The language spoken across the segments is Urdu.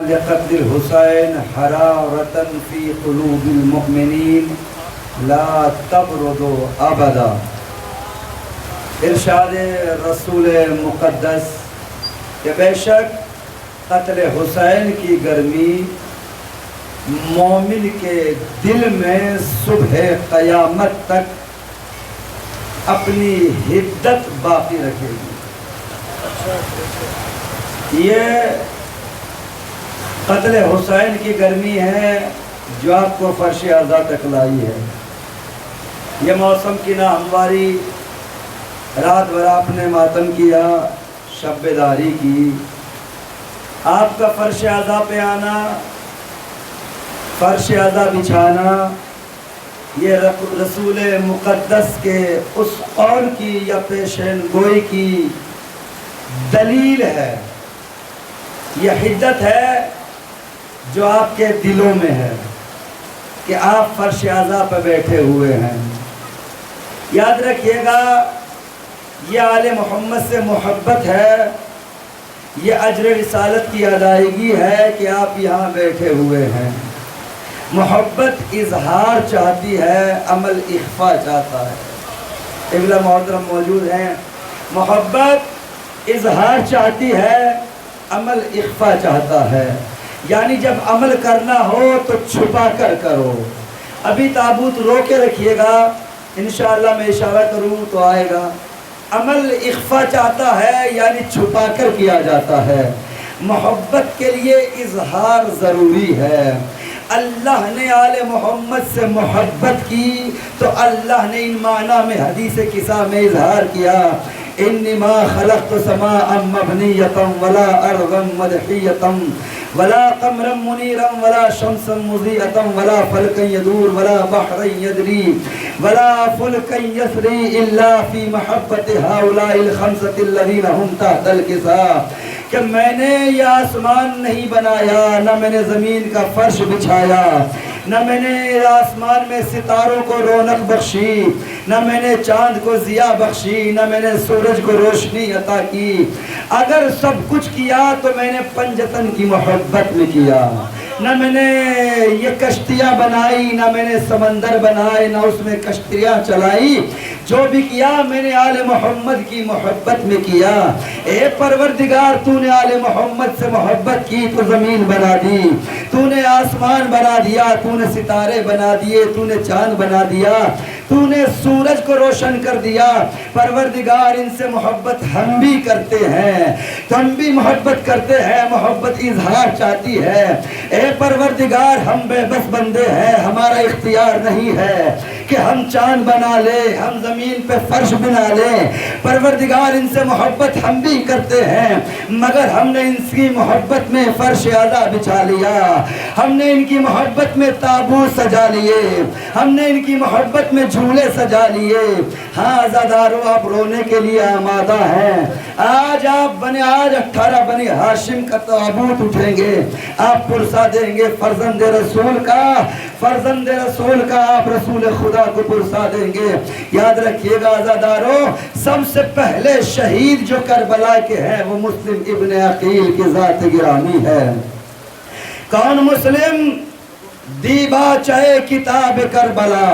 لقتل الحسین حرارة فی قلوب المؤمنین لا تبرد ابدا۔ ارشاد رسول مقدس کہ بے شک قتل حسین کی گرمی مومن کے دل میں صبح قیامت تک اپنی حدت باقی رکھے گی۔ یہ قتل حسین کی گرمی ہے جو آپ کو فرش اعضا تک لائی ہے۔ یہ موسم کی ناہمواری، رات بھر آپ نے ماتم کیا، شب بیداری کی، آپ کا فرش اعضا پہ آنا، فرش اعضا بچھانا، یہ رسول مقدس کے اس قول کی یا پیشین گوئی کی دلیل ہے۔ یہ حدت ہے جو آپ کے دلوں میں ہے کہ آپ فرش اعضا پہ بیٹھے ہوئے ہیں۔ یاد رکھیے گا، یہ آل محمد سے محبت ہے، یہ اجر رسالت کی ادائیگی ہے کہ آپ یہاں بیٹھے ہوئے ہیں۔ محبت اظہار چاہتی ہے، عمل اخفا چاہتا ہے۔ قبلہ محترم موجود ہیں۔ محبت اظہار چاہتی ہے، عمل اخفا چاہتا ہے۔ یعنی جب عمل کرنا ہو تو چھپا کر کرو۔ ابھی تابوت رو کے رکھیے گا، انشاءاللہ میں اشارہ کروں تو آئے گا۔ عمل اخفا چاہتا ہے یعنی چھپا کر کیا جاتا ہے۔ محبت کے لیے اظہار ضروری ہے۔ اللہ نے آل محمد سے محبت کی تو اللہ نے ان معنی میں حدیث قصہ میں اظہار کیا، انما خلقت سماء مبنیۃ ولا ارضا مدحیۃ ولا قمرا منیرا ولا شمسا مضیئۃ ولا فلکا یدور ولا بحرا یجری ولا فلکا یسری الا فی محبت ہؤلاء الخمسۃ الذین هم تحت الکساء، کہ میں نے یہ آسمان نہیں بنایا، نہ میں نے زمین کا فرش بچھایا، نہ میں نے آسمان میں ستاروں کو رونق بخشی، نہ میں نے چاند کو ضیاء بخشی، نہ میں نے سورج کو روشنی عطا کی۔ اگر سب کچھ کیا تو میں نے پنجتن کی محبت میں کیا۔ نہ میں نے یہ کشتیاں بنائی، نہ میں نے سمندر بنائے، نہ اس میں کشتیاں چلائی۔ جو بھی کیا میں نے آل محمد کی محبت میں کیا۔ اے پروردگار، تو نے آل محمد سے محبت کی تو زمین بنا دی، تو نے آسمان بنا دیا، تو نے ستارے بنا دیے، تو نے چاند بنا دیا، تو نے سورج کو روشن کر دیا۔ پروردگار، ان سے محبت ہم بھی کرتے ہیں، تو ہم بھی محبت کرتے ہیں، محبت اظہار چاہتی ہے۔ اے پروردگار، ہم بے بس بندے ہیں، ہمارا اختیار نہیں ہے کہ ہم چاند بنا لیں، ہم زمین پہ فرش بنا لیں۔ پروردگار، ان سے محبت ہم بھی کرتے ہیں، مگر ہم نے ان کی محبت میں فرش اعضا بچھا لیا، ہم نے ان کی محبت میں تابوت سجا لیے، ہم نے ان کی محبت میں جھولے سجا لیے۔ ہاں عزادارو، آپ رونے کے لیے آمادہ ہیں۔ آج 18 بنی ہاشم کا تابوت اٹھیں گے، آپ پرسا دیں گے فرزند رسول کا، آپ رسول خدا کو پرسا دیں گے۔ یاد رکھیے گا عزادارو، سب سے پہلے شہید جو کربلا کے ہیں وہ مسلم ابن عقیل کی ذات گرامی ہے۔ کون مسلم؟ دیباچہ کتاب کربلا،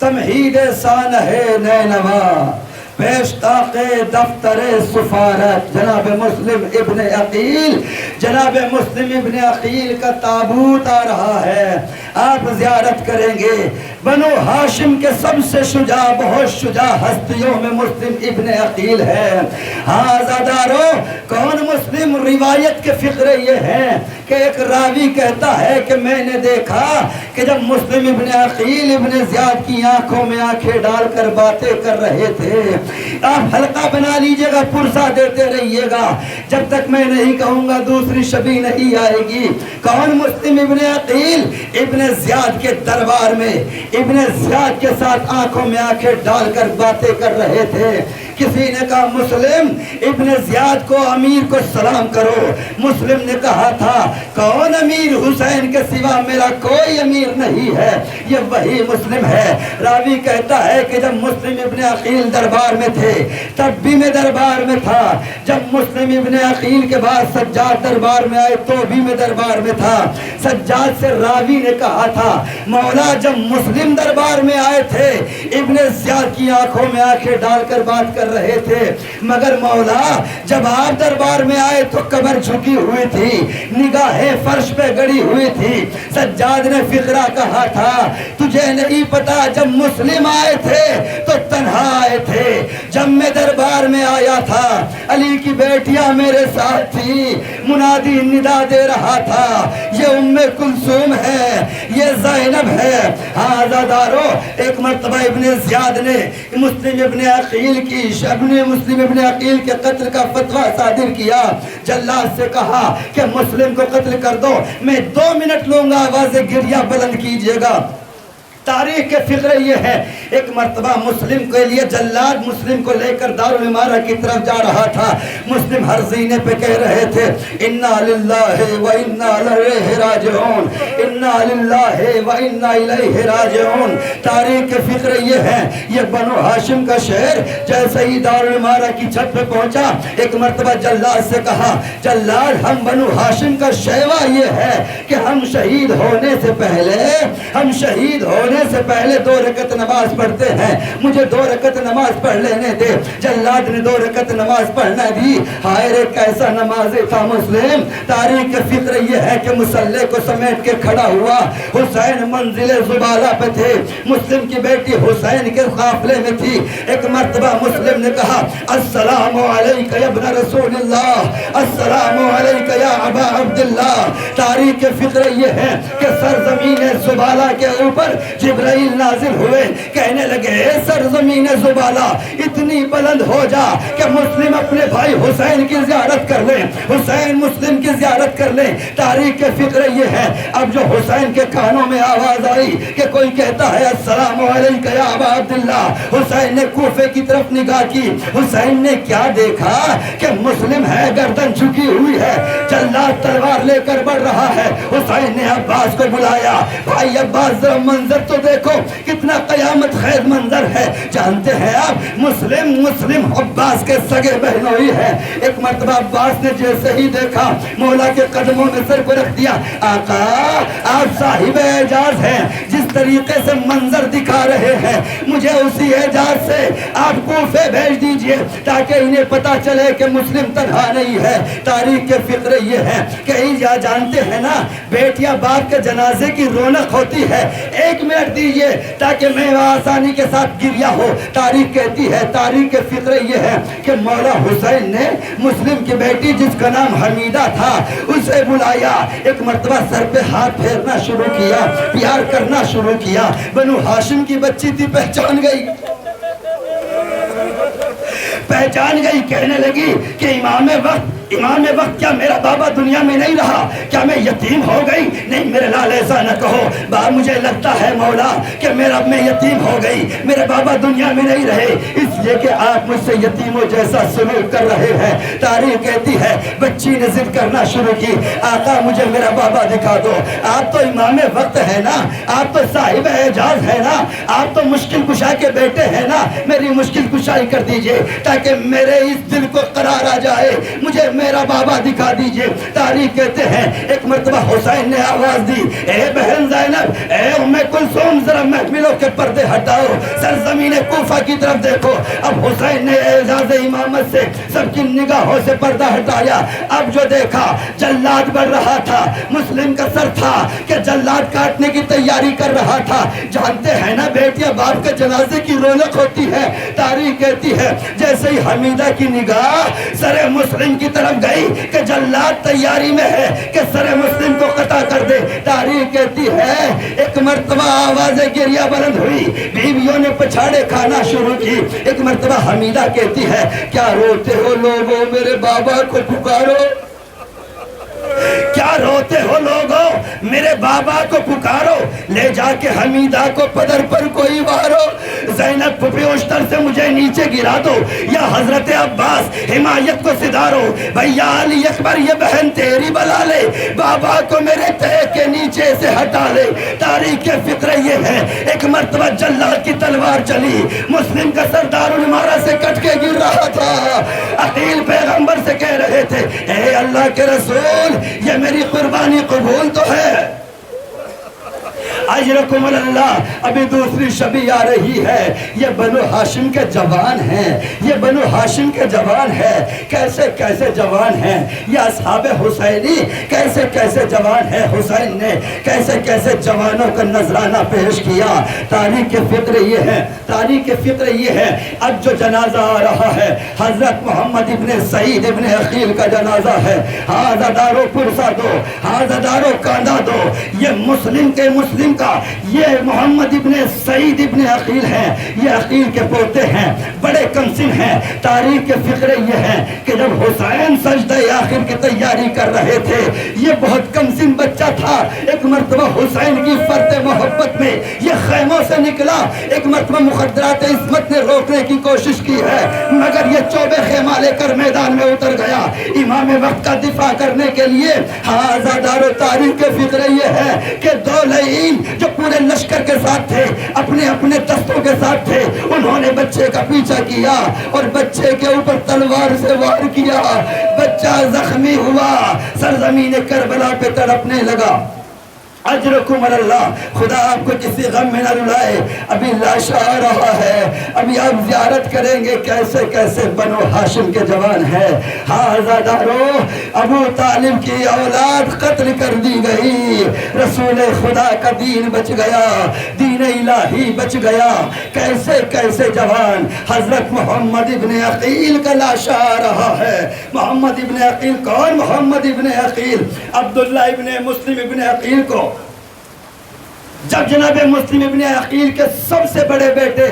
تمہید سانح نینوا، پیشتاق دفتر سفارت، جناب مسلم ابن عقیل، جناب مسلم ابن عقیل کا تابوت آ رہا ہے، آپ زیارت کریں گے۔ بنو ہاشم کے سب سے شجاع، بہت شجاع ہستیوں میں مسلم ابن عقیل ہے۔ ہاں عزادارو، کون مسلم؟ روایت کے فقرے یہ ہیں کہ ایک راوی کہتا ہے کہ میں نے دیکھا کہ جب مسلم ابن عقیل ابن زیاد کی آنکھوں میں آنکھیں ڈال کر باتیں کر رہے تھے۔ آپ حلقہ بنا لیجئے گا، پرسا دیتے رہیے گا، جب تک میں نہیں کہوں گا دوسری شبی نہیں آئے گی۔ کون مسلم ابن عقیل ابن زیاد کے دربار میں ابن زیاد کے ساتھ آنکھوں میں آنکھیں ڈال کر باتیں کر رہے تھے. کسی نے کہا مسلم ابن زیاد کو امیر کو سلام کرو. مسلم نے کہا تھا کون امیر؟ حسین کے سوا میرا کوئی امیر نہیں ہے. یہ وہی مسلم ہے. راوی کہتا ہے کہ جب مسلم ابن عقیل دربار میں تھے تب بھی میں دربار میں تھا. جب مسلم ابن عقیل کے بعد سجاد دربار میں آئے تو بھی میں دربار میں تھا. سجاد سے راوی نے کہا تھا مولا جب مسلم دربار میں آئے تھے ابن زیاد کی آنکھوں میں آنکھیں ڈال کر بات کر رہے تھے، مگر مولا جب آپ دربار میں آئے تو کمر جھکی ہوئی تھی، نگاہیں فرش پہ گڑی ہوئی تھی. سجاد نے فقرہ کہا تھا تجھے نہیں پتا جب مسلم آئے تھے تو تنہا آئے تھے، جب میں دربار میں آیا تھا علی کی بیٹیاں میرے ساتھ تھی، منادی ندا دے رہا تھا یہ ام کلثوم ہے، یہ زینب ہے. ہاں عزادارو، ایک مرتبہ ابن زیاد نے مسلم ابن عقیل کی مسلم ابن عقیل کے قتل کا فتویٰ صادر کیا. جلاد سے کہا کہ مسلم کو قتل کر دو، میں 2 منٹ لوں گا، آواز گریہ بلند کیجئے گا. تاریخ کے فقرے یہ ہے ایک مرتبہ مسلم کے لیے جلاد مسلم کو لے کر دارالعمارہ کی طرف جا رہا تھا. مسلم ہر زینے پہ کہہ رہے تھے انا للہ و انا الیہ راجعون، انا للہ و انا الیہ راجعون. تاریخ کے فقرے یہ ہے یہ بنو ہاشم کا شہر جیسے ہی دارالعمارہ کی چھت پہ پہنچا ایک مرتبہ جلاد سے کہا جلاد ہم بنو ہاشم کا شیوا یہ ہے کہ ہم شہید ہونے سے پہلے 2 رکعت نماز پڑھتے ہیں، مجھے 2 رکعت نماز پڑھ لینے دے. جلاد نے 2 رکعت نماز پڑھنا دی. ہائے رے کیسا نمازی تھا مسلم. تاریخ کے فکر یہ ہے کہ مسلح کو سمیٹ کے کھڑا ہوا. حسین منزل زبالہ پہ تھے، مسلم کی بیٹی حسین کے قافلے میں تھی. ایک مرتبہ مسلم نے کہا السلام علیکہ یا ابن رسول اللہ، السلام علیکہ یا ابا عبداللہ. تاریخ کے فکر یہ ہے کہ سرزمین زبالہ کے اوپر جبرائیل نازل ہوئے، کہنے لگے سرزمین زبالہ اتنی بلند ہو جا کہ مسلم اپنے بھائی حسین کی زیارت کر لیں، حسین مسلم کی زیارت کر لیں. تاریخ کے فکر یہ ہے اب جو حسین کے کانوں میں آواز آئی کہ کوئی کہتا ہے السلام علیکہ یا ابا عبداللہ، حسین نے کوفے کی طرف نگاہ کی. حسین نے کیا دیکھا کہ مسلم ہے، گردن جھکی ہوئی ہے، جلاد تلوار لے کر بڑھ رہا ہے. حسین نے عباس کو بلایا، بھائی عباس ذرا منظر تو دیکھو کتنا قیامت خیز منظر ہے. جانتے ہیں آپ مسلم عباس کے سگے بہنوئی ہے. ایک مرتبہ عباس نے جیسے ہی دیکھا مولا کے قدموں میں سر کو رکھ دیا. آقا آپ صاحب اعجاز ہیں، جس طریقے سے منظر دکھا رہے ہیں مجھے اسی اعجاز سے آپ کوفے بھیج دیجئے تاکہ انہیں پتا چلے کہ مسلم تنہا نہیں ہے. تاریخ کے فقرے یہ ہے کہ جانتے ہیں نا بیٹیاں باپ کے جنازے کی رونق ہوتی ہے. 1 منٹ دیجئے تاکہ میں آسانی کے ساتھ گریہ ہو. تاریخ کہتی ہے، تاریخ کے فقرے یہ ہے کہ مولا حسین نے مسلم کی بیٹی جس کا نام حمیدہ تھا اسے بلایا. ایک مرتبہ سر پہ ہاتھ پھیرنا شروع کیا، پیار کرنا شروع کیا. بنو ہاشم کی بچی تھی، پہچان گئی، کہنے لگی کہ امام وقت کیا میرا بابا دنیا میں نہیں رہا؟ کیا میں یتیم ہو گئی؟ نہیں میرے لال ایسا نہ کہو. مجھے لگتا ہے مولا کہ میں یتیم ہو گئی، میرے بابا دنیا میں نہیں رہے اس لیے کہ آپ مجھ سے یتیموں جیسا سلوک کر رہے ہیں. تاریخ کہتی ہے بچی نے ضد کرنا شروع کی، آقا مجھے میرا بابا دکھا دو. آپ تو امام وقت ہے نا، آپ تو صاحب اعجاز ہے نا، آپ تو مشکل کشا کے بیٹے ہیں نا، میری مشکل کشائی کر دیجئے تاکہ میرے اس دل کو قرار آ جائے، مجھے میرا بابا دکھا دیجئے. تاریخ کہتے ہیں ایک مرتبہ حسین نے آواز دی اے بہن زینب، اے ام کلثوم ذرا محفلوں کے پردے ہٹاؤ، سرزمین کوفہ کی طرف دیکھو. اب حسین نے اعزاز امامت سے سب کی نگاہوں سے پردہ ہٹایا. اب جو دیکھا جلاد بڑھ رہا تھا، مسلم کا سر تھا کہ جلاد کاٹنے کی تیاری کر رہا تھا. جانتے ہیں نا بیٹیاں باپ کے جنازے کی رونق ہوتی ہے. تاریخ کہتی ہے جیسے ہی حمیدہ کی نگاہ سر مسلم کی طرف گئی کہ جلاد تیاری میں ہے کہ سر مسلم کو قطع کر دے. تاریخ کہتی ہے ایک مرتبہ آواز گریہ بلند ہوئی، بیویوں نے پچھاڑے کھانا شروع کی. ایک مرتبہ حمیدہ کہتی ہے کیا روتے ہو لوگوں، میرے بابا کو پکارو. کیا روتے ہو لوگوں، میرے بابا کو پکارو. لے جا کے حمیدہ کو پدر پر کوئی وارو، زینب پھپھی اشتر سے مجھے نیچے گرا دو، یا حضرت عباس حمایت کو سدھارو، بھیا علی اکبر یہ بہن تیری بلا لے، بابا کو میرے تہے کے نیچے سے ہٹا لے۔ تاریخ فکر یہ ہے، ایک مرتبہ جلاد کی تلوار چلی، مسلم کا سردار المارا سے کٹ کے گر رہا تھا، عقیل پیغمبر سے کہہ رہے تھے اے اللہ کے رسول یہ میری قربانی قبول تو ہے؟ اجرکم اللہ۔ ابھی دوسری شبی آ رہی ہے، یہ بنو ہاشم کے جوان ہیں، یہ بنو ہاشم کے جوان ہیں، کیسے کیسے جوان ہیں، یہ اصحاب حسینی کیسے کیسے جوان ہیں، حسین نے کیسے کیسے جوانوں کا نذرانہ پیش کیا۔ تاریخ کے فکر یہ ہے، تاریخ کے فکر یہ ہے، اب جو جنازہ آ رہا ہے حضرت محمد ابن سعید ابن عقیل کا جنازہ ہے، ہاں دارو پرسا دو، ہاں دارو کاندھا دو، یہ مسلم کے مسلم کا، یہ محمد ابن سعید ابن عقیل ہیں، یہ عقیل کے پوتے ہیں، بڑے کمسن ہیں۔ تاریخ کے فکر یہ ہے کہ جب حسین سجدہ آخر کی تیاری کر رہے تھے، یہ بہت کمسن بچہ تھا، ایک مرتبہ حسین کی فرط محبت میں یہ خیموں سے نکلا، ایک مرتبہ مخدرات عصمت نے روکنے کی کوشش کی ہے، مگر یہ چوبے خیمہ لے کر میدان میں اتر گیا امام وقت کا دفاع کرنے کے لیے۔ آزادارو تاریخ کے فکر یہ ہے کہ دو لعین جو پورے لشکر کے ساتھ تھے، اپنے اپنے دستوں کے ساتھ تھے، انہوں نے بچے کا پیچھا کیا اور بچے کے اوپر تلوار سے وار کیا، بچہ زخمی ہوا، سرزمین کربلا پہ تڑپنے لگا۔ اجرکم اللہ۔ خدا آپ کو کسی غم میں نہ رلائے، ابھی لاشا آ رہا ہے، ابھی آپ زیارت کریں گے کیسے کیسے بنو ہاشم کے جوان ہیں۔ آزادارو ابو طالب کی اولاد قتل کر دی گئی، رسول خدا کا دین بچ گیا، دین الہی بچ گیا، کیسے کیسے جوان۔ حضرت محمد ابن عقیل کا لاشا آ رہا ہے۔ محمد ابن عقیل کون؟ محمد ابن عقیل عبداللہ ابن مسلم ابن عقیل کو جب جناب مسلم ابن عقیل کے سب سے بڑے بیٹے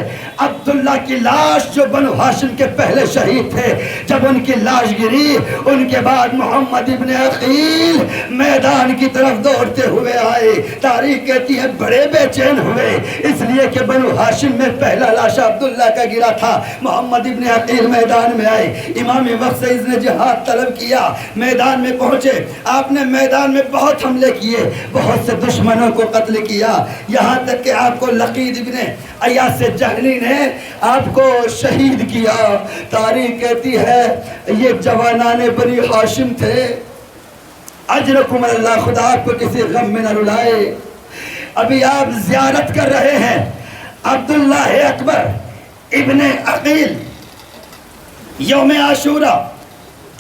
عبداللہ کی لاش جو بنو ہاشم کے پہلے شہید تھے، جب ان کی لاش گری، ان کے بعد محمد ابن عقیل میدان کی طرف دوڑتے ہوئے آئے۔ تاریخ کہتی ہے بڑے بے چین ہوئے، اس لیے کہ بنو ہاشم میں پہلا لاشا عبداللہ کا گرا تھا۔ محمد ابن عقیل میدان میں آئے، امام وقت سے اذن جہاد طلب کیا، میدان میں پہنچے، آپ نے میدان میں بہت حملے کیے، بہت سے دشمنوں کو قتل کیا، یہاں تک کہ آپ کو لقید ابن ایاس جہنی نے آپ کو شہید کیا۔ تاریخ کہتی ہے یہ جوانان بنی ہاشم تھے۔ اجرکم اللہ۔ خدا آپ کو کسی غم میں نہ رلائے۔ ابھی آپ زیارت کر رہے ہیں عبداللہ اکبر ابن عقیل، یوم عاشورہ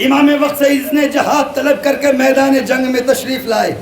امام وقت سے اذن جہاد طلب کر کے میدان جنگ میں تشریف لائے،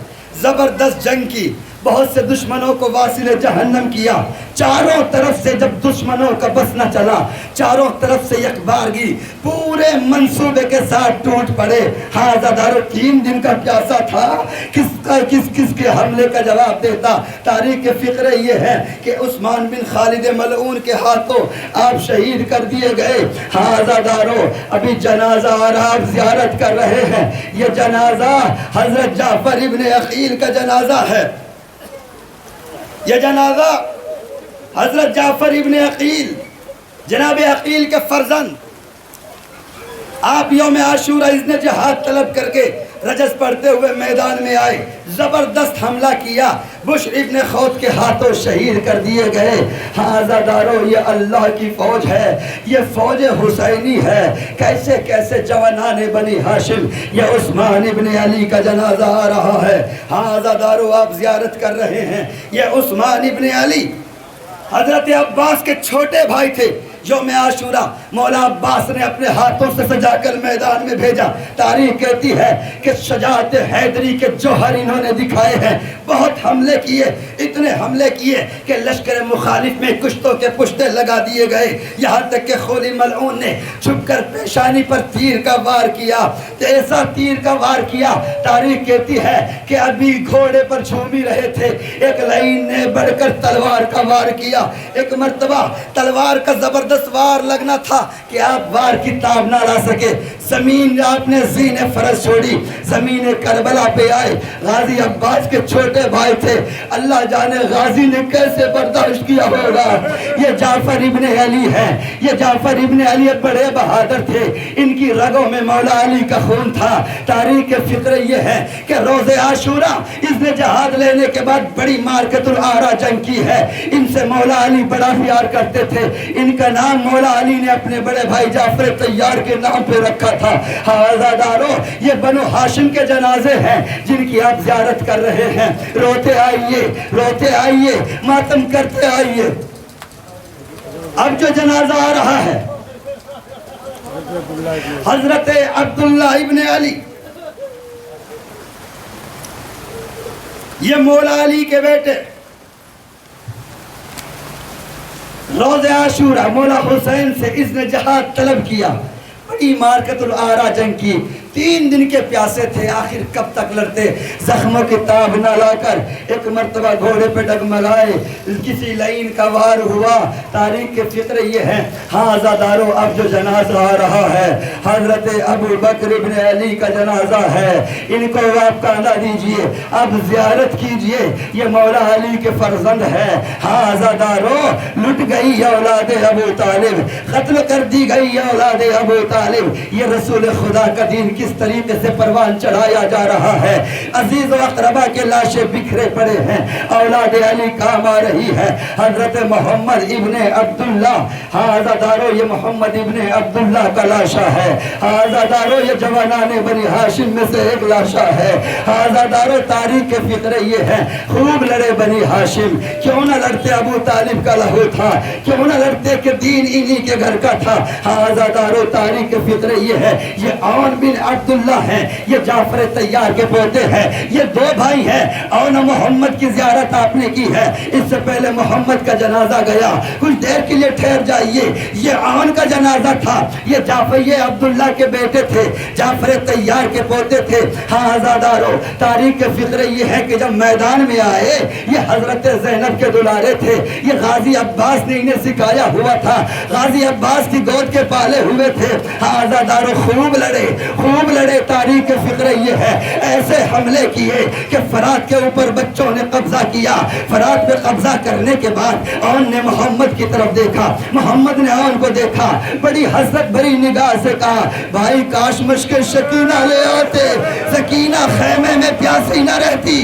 زبردست جنگ کی، بہت سے دشمنوں کو واصل جہنم کیا، چاروں طرف سے جب دشمنوں کا بس نہ چلا، چاروں طرف سے یک بارگی پورے منصوبے کے ساتھ ٹوٹ پڑے۔ آزادارو 3 دن کا پیاسا تھا، کس کے حملے کا جواب دیتا؟ تاریخ کے فکر یہ ہے کہ عثمان بن خالد ملعون کے ہاتھوں آپ شہید کر دیے گئے۔ آزادارو ابھی جنازہ آ رہا، آپ زیارت کر رہے ہیں، یہ جنازہ حضرت جعفر ابن عقیل کا جنازہ ہے، یہ جنازہ حضرت جعفر ابن عقیل جناب عقیل کے فرزند، آپ یوم عاشورہ اذن جہاد طلب کر کے رجز پڑھتے ہوئے میدان میں آئے، زبردست حملہ کیا، بشر ابن خوت کے ہاتھوں شہید کر دیے گئے۔ آزادارو یہ اللہ کی فوج ہے، یہ فوج حسینی ہے، کیسے کیسے جوانان بنی ہاشم۔ یہ عثمان ابن علی کا جنازہ آ رہا ہے۔ آزادارو آپ زیارت کر رہے ہیں، یہ عثمان ابن علی حضرت عباس کے چھوٹے بھائی تھے۔ یوم عاشورہ مولا عباس نے اپنے ہاتھوں سے سجا کر میدان میں بھیجا۔ تاریخ کہتی ہے کہ شجاعت حیدری کے جوہر انہوں نے دکھائے ہیں، بہت حملے کیے، اتنے حملے کیے کہ لشکر مخالف میں کشتوں کے پشتے لگا دیے گئے، یہاں تک کہ خولی ملعون نے چھپ کر پیشانی پر تیر کا وار کیا، ایسا تیر کا وار کیا۔ تاریخ کہتی ہے کہ ابھی گھوڑے پر جھومی رہے تھے، ایک لعین نے بڑھ کر تلوار کا وار کیا، ایک مرتبہ تلوار کا زبردست زبردست وار لگنا تھا کہ آپ وار کی تاب نہ لا سکے. زمین آپ نے زین فرض چھوڑی, زمین کربلا پہ آئے. غازی عباس کے چھوٹے بھائی تھے, اللہ جانے غازی نے کیسے برداشت کیا ہوگا. یہ جعفر ابن علی ہے, یہ جعفر ابن علی بڑے بہادر تھے, ان کی رگوں میں مولا علی کا خون تھا. تاریخ فکر یہ ہے کہ روز عاشورہ اس نے جہاد لینے کے بعد بڑی مارکت العارہ جنگ کی ہے. ان سے مولا علی بڑا پیار کرتے تھے. ان کا نام مولا علی نے اپنے بڑے بھائی جعفر طیار کے نام پہ رکھا تھا. آزادارو, یہ بنو ہاشم کے جنازے ہیں جن کی آپ زیارت کر رہے ہیں. روتے آئیے, روتے آئیے, ماتم کرتے آئیے. اب جو جنازہ آ رہا ہے حضرت عبداللہ ابن علی, یہ مولا علی کے بیٹے. روز عاشورہ مولا حسین سے اس نے جہاد طلب کیا, بڑی مارکت العارہ جنگ کی. 3 دن کے پیاسے تھے, آخر کب تک لڑتے. زخموں کی تاب نہ لا کر ایک مرتبہ گھوڑے پہ ڈگمگائے, کسی لائن کا وار ہوا. تاریخ کے فکر یہ ہے. ہاں آزادارو, اب جو جنازہ آ رہا ہے حضرت ابو بکر ابن علی کا جنازہ ہے. ان کو آپ کاندھا دیجئے, اب زیارت کیجئے, یہ مولا علی کے فرزند ہے. ہاں آزادارو, لٹ گئی اولاد ابو طالب, قتل کر دی گئی اولاد ابو طالب. یہ رسول خدا کا دین کس طریقے سے پروان چڑھایا جا رہا ہے. عزیز و اقربا کے لاشیں بکھرے پڑے ہیں, اولاد علی کام آ رہی ہے. حضرت محمد ابن عبداللہ, ہاں آزادارو, یہ محمد ابن عبداللہ کا لاشا ہے. ہاں آزادارو, یہ جوانان بنی ہاشم میں سے ایک لاشا ہے. ہاں آزادارو, تاریخ کے فکر یہ ہے, خوب لڑے بنی ہاشم. کیوں نہ لڑتے, ابو طالب کا لہو تھا, کیوں نہ لڑتے کہ دین انہی کے گھر کا تھا. ہاں آزادارو, تاریخ کے فکر یہ ہے, یہ عون بن عبداللہ ہیں, یہ جعفر طیار کے پوتے ہیں. یہ 2 بھائی ہیں. عون محمد کی زیارت آپ نے کی ہے, اس سے پہلے محمد کا جنازہ گیا. کچھ دیر کے لیے ٹھہر جائیے, یہ عون کا جنازہ تھا. یہ جعفر, یہ عبداللہ کے بیٹے تھے, جعفر طیار کے پوتے تھے. ہاں آزادارو, تاریخ کے فکر یہ ہے کہ جب میدان میں آئے, یہ حضرت زینب کے دلارے تھے. یہ غازی عباس نے انہیں سکھایا ہوا تھا, غازی عباس کی گود کے پالے ہوئے تھے. ہاں آزادارو, خوب لڑے, خوب لڑے. تاریخ کے فکر یہ ہے, ایسے حملے کیے کہ فرات کے اوپر بچوں نے قبضہ کیا. فرات پہ قبضہ کرنے کے بعد عون نے محمد کی طرف دیکھا, محمد نے عون کو دیکھا, بڑی حسرت بھری نگاہ سے کہا, بھائی کاش مشک سکینہ لے آتے, سکینہ خیمے میں پیاسی نہ رہتی.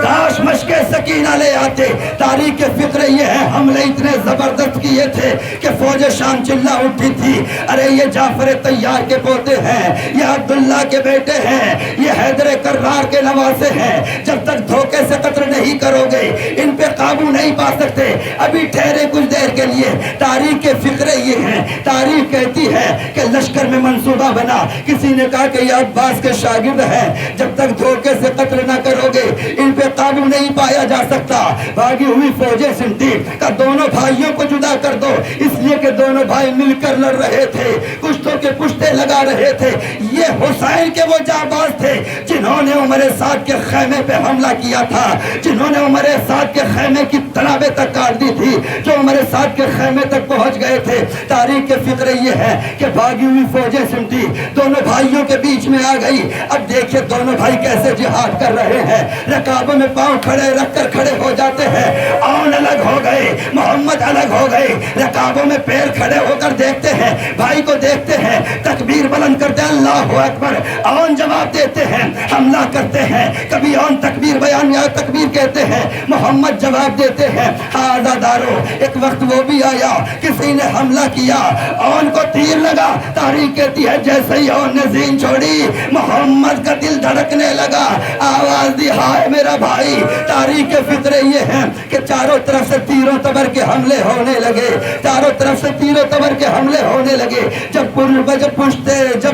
کاش مشق سکینہ لے آتے. تاریخ کے فکر یہ ہے, حملے اتنے زبردست کیے تھے کہ فوج شام چلا اٹھی تھی. ارے یہ جعفر طیار کے پوتے ہیں, یہ عبداللہ کے بیٹے ہیں, یہ حیدر کرار کے نواسے ہیں. جب تک دھوکے سے قتل نہیں کرو گے ان پہ قابو نہیں پا سکتے. ابھی ٹھہرے کچھ دیر کے لیے. تاریخ کے فکر یہ ہیں, تاریخ کہتی ہے کہ لشکر میں منصوبہ بنا. کسی نے کہا کہ یہ عباس کے شاگرد ہیں, جب تک دھوکے سے قتل نہ کرو گے ان پہ قابو نہیں پایا جا سکتا. بھاگی ہوئی فوجیں سنتی کہ دونوں بھائیوں کو جدا کر دو, اس لیے کہ دونوں بھائی مل کر لڑ رہے تھے, کشتوں کے پشتے لگا رہے تھے. یہ حسین کے وہ جانباز تھے جنہوں نے عمر سعد کے خیمے پہ حملہ کیا تھا, جنہوں نے عمر سعد کے خیمے کی تنابیں تک کاٹ دی تھی, جو عمر سعد کے خیمے تک پہنچ گئے تھے. تاریخ کے فکر یہ ہے کہ بھاگی ہوئی فوجیں سنتی دونوں بھائیوں کے بیچ میں آ گئی. اب دیکھیں دونوں بھائی کیسے جہاد کر رہے ہیں, رکابوں میں پاؤں کھڑے رکھ کر کھڑے ہو جاتے ہیں. عون الگ ہو گئے, محمد الگ ہو گئے, رکابوں میں پیر کھڑے ہو کر دیکھتے ہیں, بھائی کو دیکھتے ہیں, تکبیر بلند کرتے ہیں, اللہ اکبر. عون جواب دیتے ہیں, حملہ کرتے ہیں. کبھی عون تکبیر بیان یا تکبیر کہتے ہیں, محمد جواب دیتے ہیں. آزادارو, ایک وقت وہ بھی آیا, کسی نے حملہ کیا, عون کو تیر لگا. تاریخ کہتی ہے جیسے ہی عون نے زین چھوڑی, محمد کا دل دھڑکنے لگا, آواز دی ہائے میرا بھائی. تاریخ کے فکر یہ ہے کہ چاروں طرف سے تیروں تبر کے حملے ہونے لگے, چاروں طرف سے تیروں تبر کے حملے ہونے لگے. جب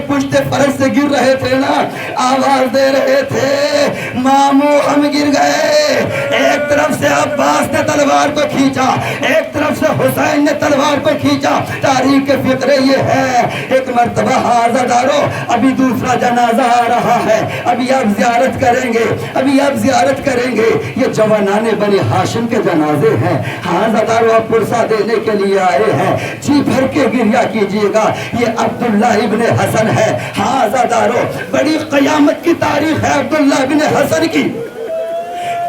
پشتے فرش سے گر رہے تھے نا, آواز دے رہے تھے, مامو ہم گر گئے. ایک طرف سے عباس نے تلوار کو کھینچا, ایک طرف سے حسین نے تلوار کو کھینچا. تاریخ فکر یہ ہے, ایک مرتبہ عزادارو ابھی دوسرا جنازہ آ رہا ہے, ابھی آپ زیارت کریں گے, ابھی آپ زیارت کریں گے. یہ جوانان بنی ہاشم کے جنازے ہیں. عزادارو آپ پرسہ دینے کے لیے آئے ہیں, جی بھر کے گریہ کیجئے گا. یہ عبداللہ ابن حسن ہے. عزادارو بڑی قیامت کی تاریخ ہے عبداللہ ابن حسن کی.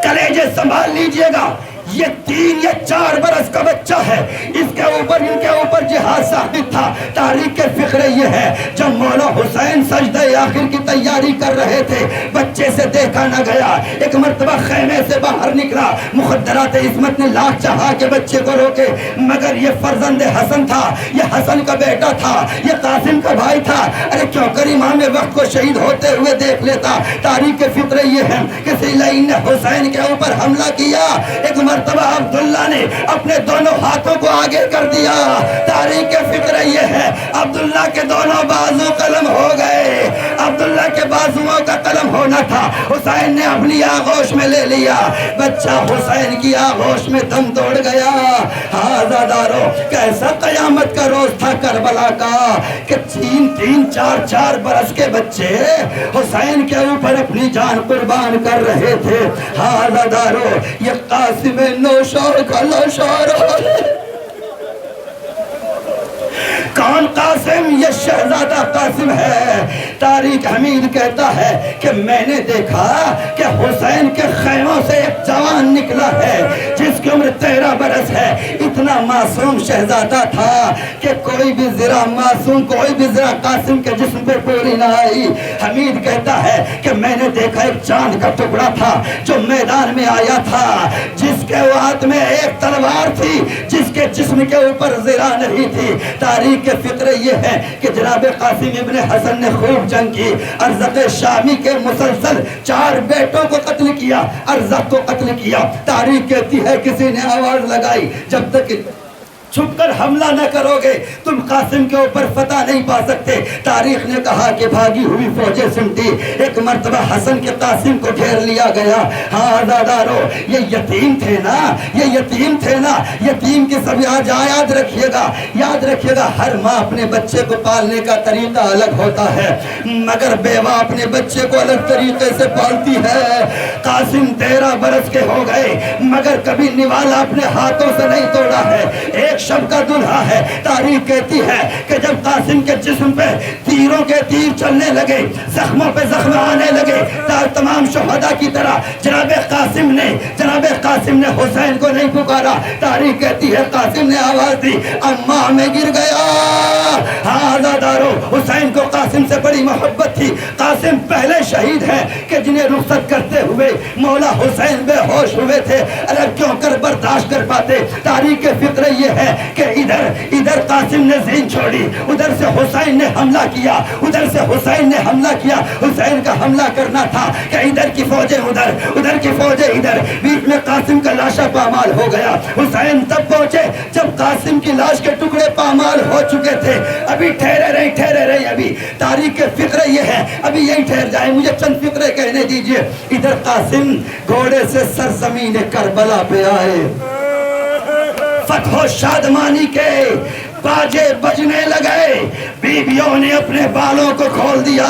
کلیجے سنبھال لیجئے گا, یہ 3 یا 4 برس کا بچہ ہے, اس کے اوپر ان کے اوپر جہاد ثابت تھا. تاریخ کے فکر یہ ہے, جب مولا حسین سجدہ آخر کی تیاری کر رہے تھے, بچے سے دیکھا نہ گیا. ایک مرتبہ خیمے سے باہر نکلا, مخدرات عصمت نے لاکھ چاہا کہ بچے کو روکے, مگر یہ فرزند حسن تھا, یہ حسن کا بیٹا تھا, یہ قاسم کا بھائی تھا. ارے کیوں کر امام وقت کو شہید ہوتے ہوئے دیکھ لیتا. تاریخ کے فکر یہ ہے کہ سیلین نے حسین کے اوپر حملہ کیا. ایک مرتبہ عبداللہ نے اپنے دونوں ہاتھوں کو آگے کر دیا. تاریخ فکر یہ ہے, عبداللہ کے دونوں بازو قلم ہو گئے. عبداللہ کے بازوؤں کا قلم ہونا تھا, حسین نے اپنی آغوش میں لے لیا. بچہ حسین کی آغوش میں دم توڑ گیا. عزادارو کیسا قیامت کا روز تھا کربلا کا, کہ 3-4 برس کے بچے حسین کے اوپر اپنی جان قربان کر رہے تھے. عزادارو یہ قاسم نوشور کا لوشور. کون قاسم؟ یہ شہزادہ قاسم ہے. تاریخ حمید کہتا ہے کہ میں نے دیکھا کہ حسین کے خیموں سے ایک جوان نکلا ہے جس کی عمر 13 برس ہے. اتنا معصوم شہزادہ تھا کہ کوئی بھی ذرا معصوم, کوئی بھی ذرا قاسم کے جسم پہ پوری نہ آئی. حمید کہتا ہے کہ میں نے دیکھا ایک چاند کا ٹکڑا تھا جو میدان میں آیا تھا, جس کے ہاتھ میں ایک تلوار تھی, جس کے جسم کے اوپر ذرا نہیں تھی. تاریخ کے فکر یہ ہے کہ جناب قاسم ابن حسن نے خوب جنگ کی. ارزق شامی کے مسلسل 4 بیٹوں کو قتل کیا, ارزق کو قتل کیا. تاریخ کہتی ہے کسی نے آواز لگائی, جب تک چھپ کر حملہ نہ کرو گے تم قاسم کے اوپر فتح نہیں پا سکتے. تاریخ نے کہا کہ بھاگی ہوئی فوجیں سنتی. ایک مرتبہ حسن کے قاسم کو گھیر لیا گیا. عزادارو یہ یتیم تھے نا, یہ یتیم تھے نا. یتیم کی سب یاد رکھیے گا, یاد رکھیے گا. ہر ماں اپنے بچے کو پالنے کا طریقہ الگ ہوتا ہے, مگر بیوہ اپنے بچے کو الگ طریقے سے پالتی ہے. قاسم 13 برس کے ہو گئے مگر کبھی نوالا اپنے ہاتھوں سے نہیں توڑا ہے. ایک شب کا دلہا ہے. تاریخ کہتی ہے کہ جب قاسم کے جسم پہ تیروں کے تیر چلنے لگے, زخموں پہ زخم آنے لگے, تمام شہداء کی طرح جناب قاسم نے حسین کو نہیں پکارا. تاریخ کہتی ہے قاسم نے آواز دی, اماں میں گر گیا. عزادارو حسین کو قاسم سے بڑی محبت تھی. قاسم پہلے شہید ہیں کہ جنہیں رخصت کرتے ہوئے مولا حسین بے ہوش ہوئے تھے. الگ کیوں کر برداشت کر پاتے. تاریخ کے فکر یہ ہے کہ ادھر قاسم نے زین چھوڑی, ادھر سے حسین نے حملہ کیا, ادھر سے حسین نے حملہ کیا. حسین کا حملہ کرنا تھا کہ ادھر کی فوجیں ادھر کی فوجیں ادھر, بیچ میں قاسم کا لاشا پامال ہو گیا. حسین تب پہنچے جب قاسم کی لاش کے ٹکڑے پامال ہو چکے تھے. ابھی ٹھہرے رہی. ابھی تاریخ کے فکر یہ ہے, ابھی یہی ٹھہر جائے, مجھے چند فکرے کہنے دیجئے. ادھر قاسم گھوڑے سے سرزمین کربلا پہ آئے, فتح و شادمانی کے باجے بجنے لگے. بیویوں نے اپنے بالوں کو کھول دیا.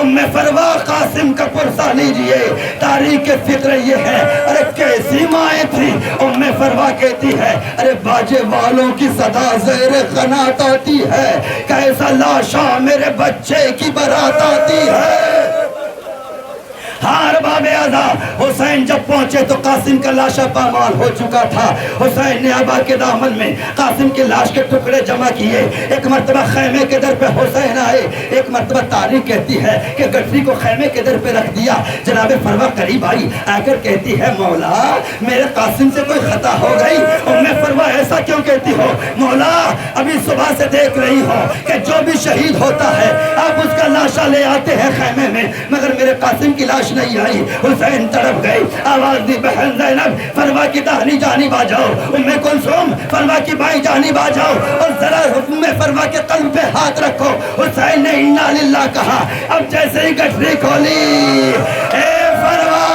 ام فروا قاسم کا پرسہ لیجئے. تاریخ کے فکر یہ ہے, ارے کیسی مائیں تھی. ام فروا کہتی ہے ارے باجے والوں کی صدا زیر قنات آتی ہے, کیسا لاشا میرے بچے کی برات آتی ہے. باب اعضا حسین جب پہنچے تو قاسم کا لاشا پامال ہو چکا تھا. حسین نے ابا کے دامن میں قاسم کی لاش کے ٹکڑے جمع کیے. ایک مرتبہ خیمے کے در پہ حسین آئے. ایک مرتبہ تاریخ کہتی ہے کہ گٹری کو خیمے کے در پہ رکھ دیا. جناب فروا قریب آئی, آ کر کہتی ہے مولا میرے قاسم سے کوئی خطا ہو گئی. ام فروا ایسا کیوں کہتی ہو؟ مولا ابھی صبح سے دیکھ رہی ہو کہ جو بھی شہید ہوتا ہے آپ اس کا لاشا لے آتے ہیں خیمے میں, مگر میرے قاسم کی لاش نہیں آئی. حسین تڑپ گئی. آواز دی بہن زینب فروا کی داہنی جانب آ جاؤ. ام کلثوم فروا کی بائیں جانب آ جاؤ اور ذرا ام فروا کے قلب پہ ہاتھ رکھو. حسین نے انا للہ کہا. اب جیسے ہی گٹری کھولی, اے فروا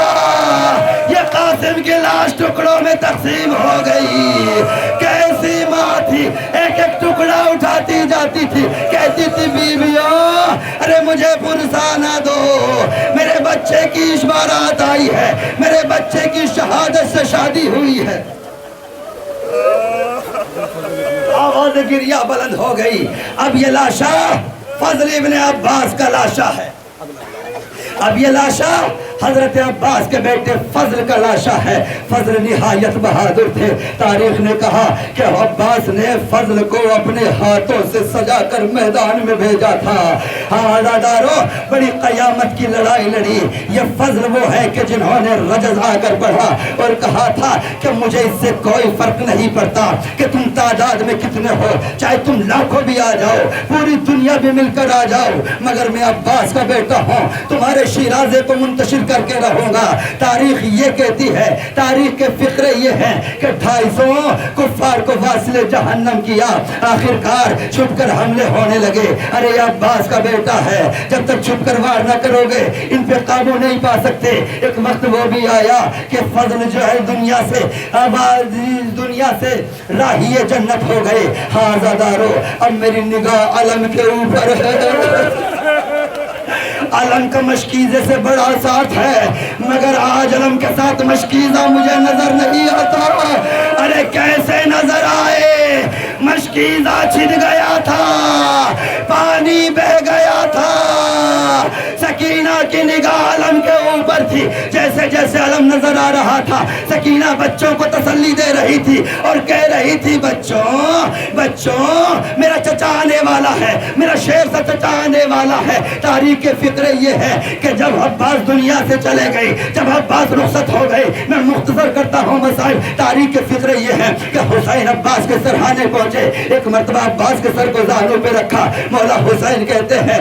ٹکڑوں میں تقسیم ہو گئی. کیسی ماں تھی, ایک ایک ٹکڑا اٹھاتی جاتی تھی, کہتی تھی بیویوں ارے مجھے پرسانہ دو, میرے بچے کی بارات آئی ہے, میرے بچے کی شہادت سے شادی ہوئی ہے. آواز گریہ بلند ہو گئی. اب یہ لاشا فضل ابن عباس کا لاشا ہے. اب یہ لاشا حضرت عباس کے بیٹے فضل کا لاشا ہے. فضل نہایت بہادر تھے. تاریخ نے کہا کہ عباس نے فضل کو اپنے ہاتھوں سے سجا کر میدان میں بھیجا تھا. ہاں عزادارو, بڑی قیامت کی لڑائی لڑی. یہ فضل وہ ہے کہ جنہوں نے رجز آ کر پڑھا اور کہا تھا کہ مجھے اس سے کوئی فرق نہیں پڑتا کہ تم تعداد میں کتنے ہو, چاہے تم لاکھوں بھی آ جاؤ, پوری دنیا بھی مل کر آ جاؤ, مگر میں عباس کا بیٹا ہوں, تمہارے شیرازے کو منتشر کر کے رہوں گا. تاریخ یہ کہتی ہے, تاریخ کے فقرے یہ ہیں کہ 250 کفار کو واصل جہنم کیا, آخرکار چھپ کر حملے ہونے لگے. ارے یہ عباس کا بیٹا ہے, جب تک چھپ کر وار نہ کرو گے ان پہ قابو نہیں پا سکتے. ایک وقت وہ بھی آیا کہ فضل جو ہے دنیا سے راہی جنت ہو گئے. ہاں عزادارو, اب میری نگاہ علم کے اوپر ہے. علم کا مشکیزے سے بڑا ساتھ ہے, مگر آج علم کے ساتھ مشکیزہ مجھے نظر نہیں آتا. ارے کیسے نظر آئے, مشکیزہ چھن گیا تھا, پانی بہ گیا تھا. سکینہ کی نگاہ علم کے اوپر تھی. جیسے جیسے علم نظر آ رہا تھا, سکینہ بچوں کو تسلی دے رہی تھی اور کہہ رہی تھی بچوں میرا چچا آنے والا ہے, میرا شیر سا چچا آنے والا ہے. تاریخ کے فقرے یہ ہے کہ جب عباس دنیا سے چلے گئے, جب عباس رخصت ہو گئے, میں مختصر کرتا ہوں مسائل. تاریخ کے فقرے یہ ہیں کہ حسین عباس کے سرحانے پہنچے. ایک مرتبہ عباس کے سر کو زانوں پہ رکھا. مولا حسین کہتے ہیں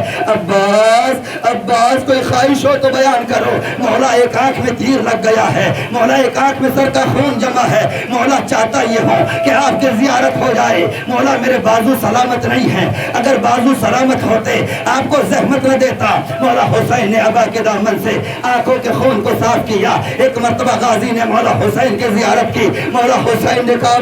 عباس کوئی خواہش ہو تو بیان کرو. مولا ایک آنکھ میں تیر لگ گیا ہے, مولا ایک آنکھ میں سر کا خون جمع ہے, مولا چاہتا یہ ہو کہ آپ کی زیارت ہو جائے. مولا میرے بازو سلامت نہیں ہیں, اگر بازو سلامت ہوتے آپ کو زحمت نہ دیتا. مولا حسین نے ابا کے دامن سے آنکھوں کے خون کو صاف کیا. ایک مرتبہ غازی نے مولا حسین کی زیارت کی. مولا حسین نے کہا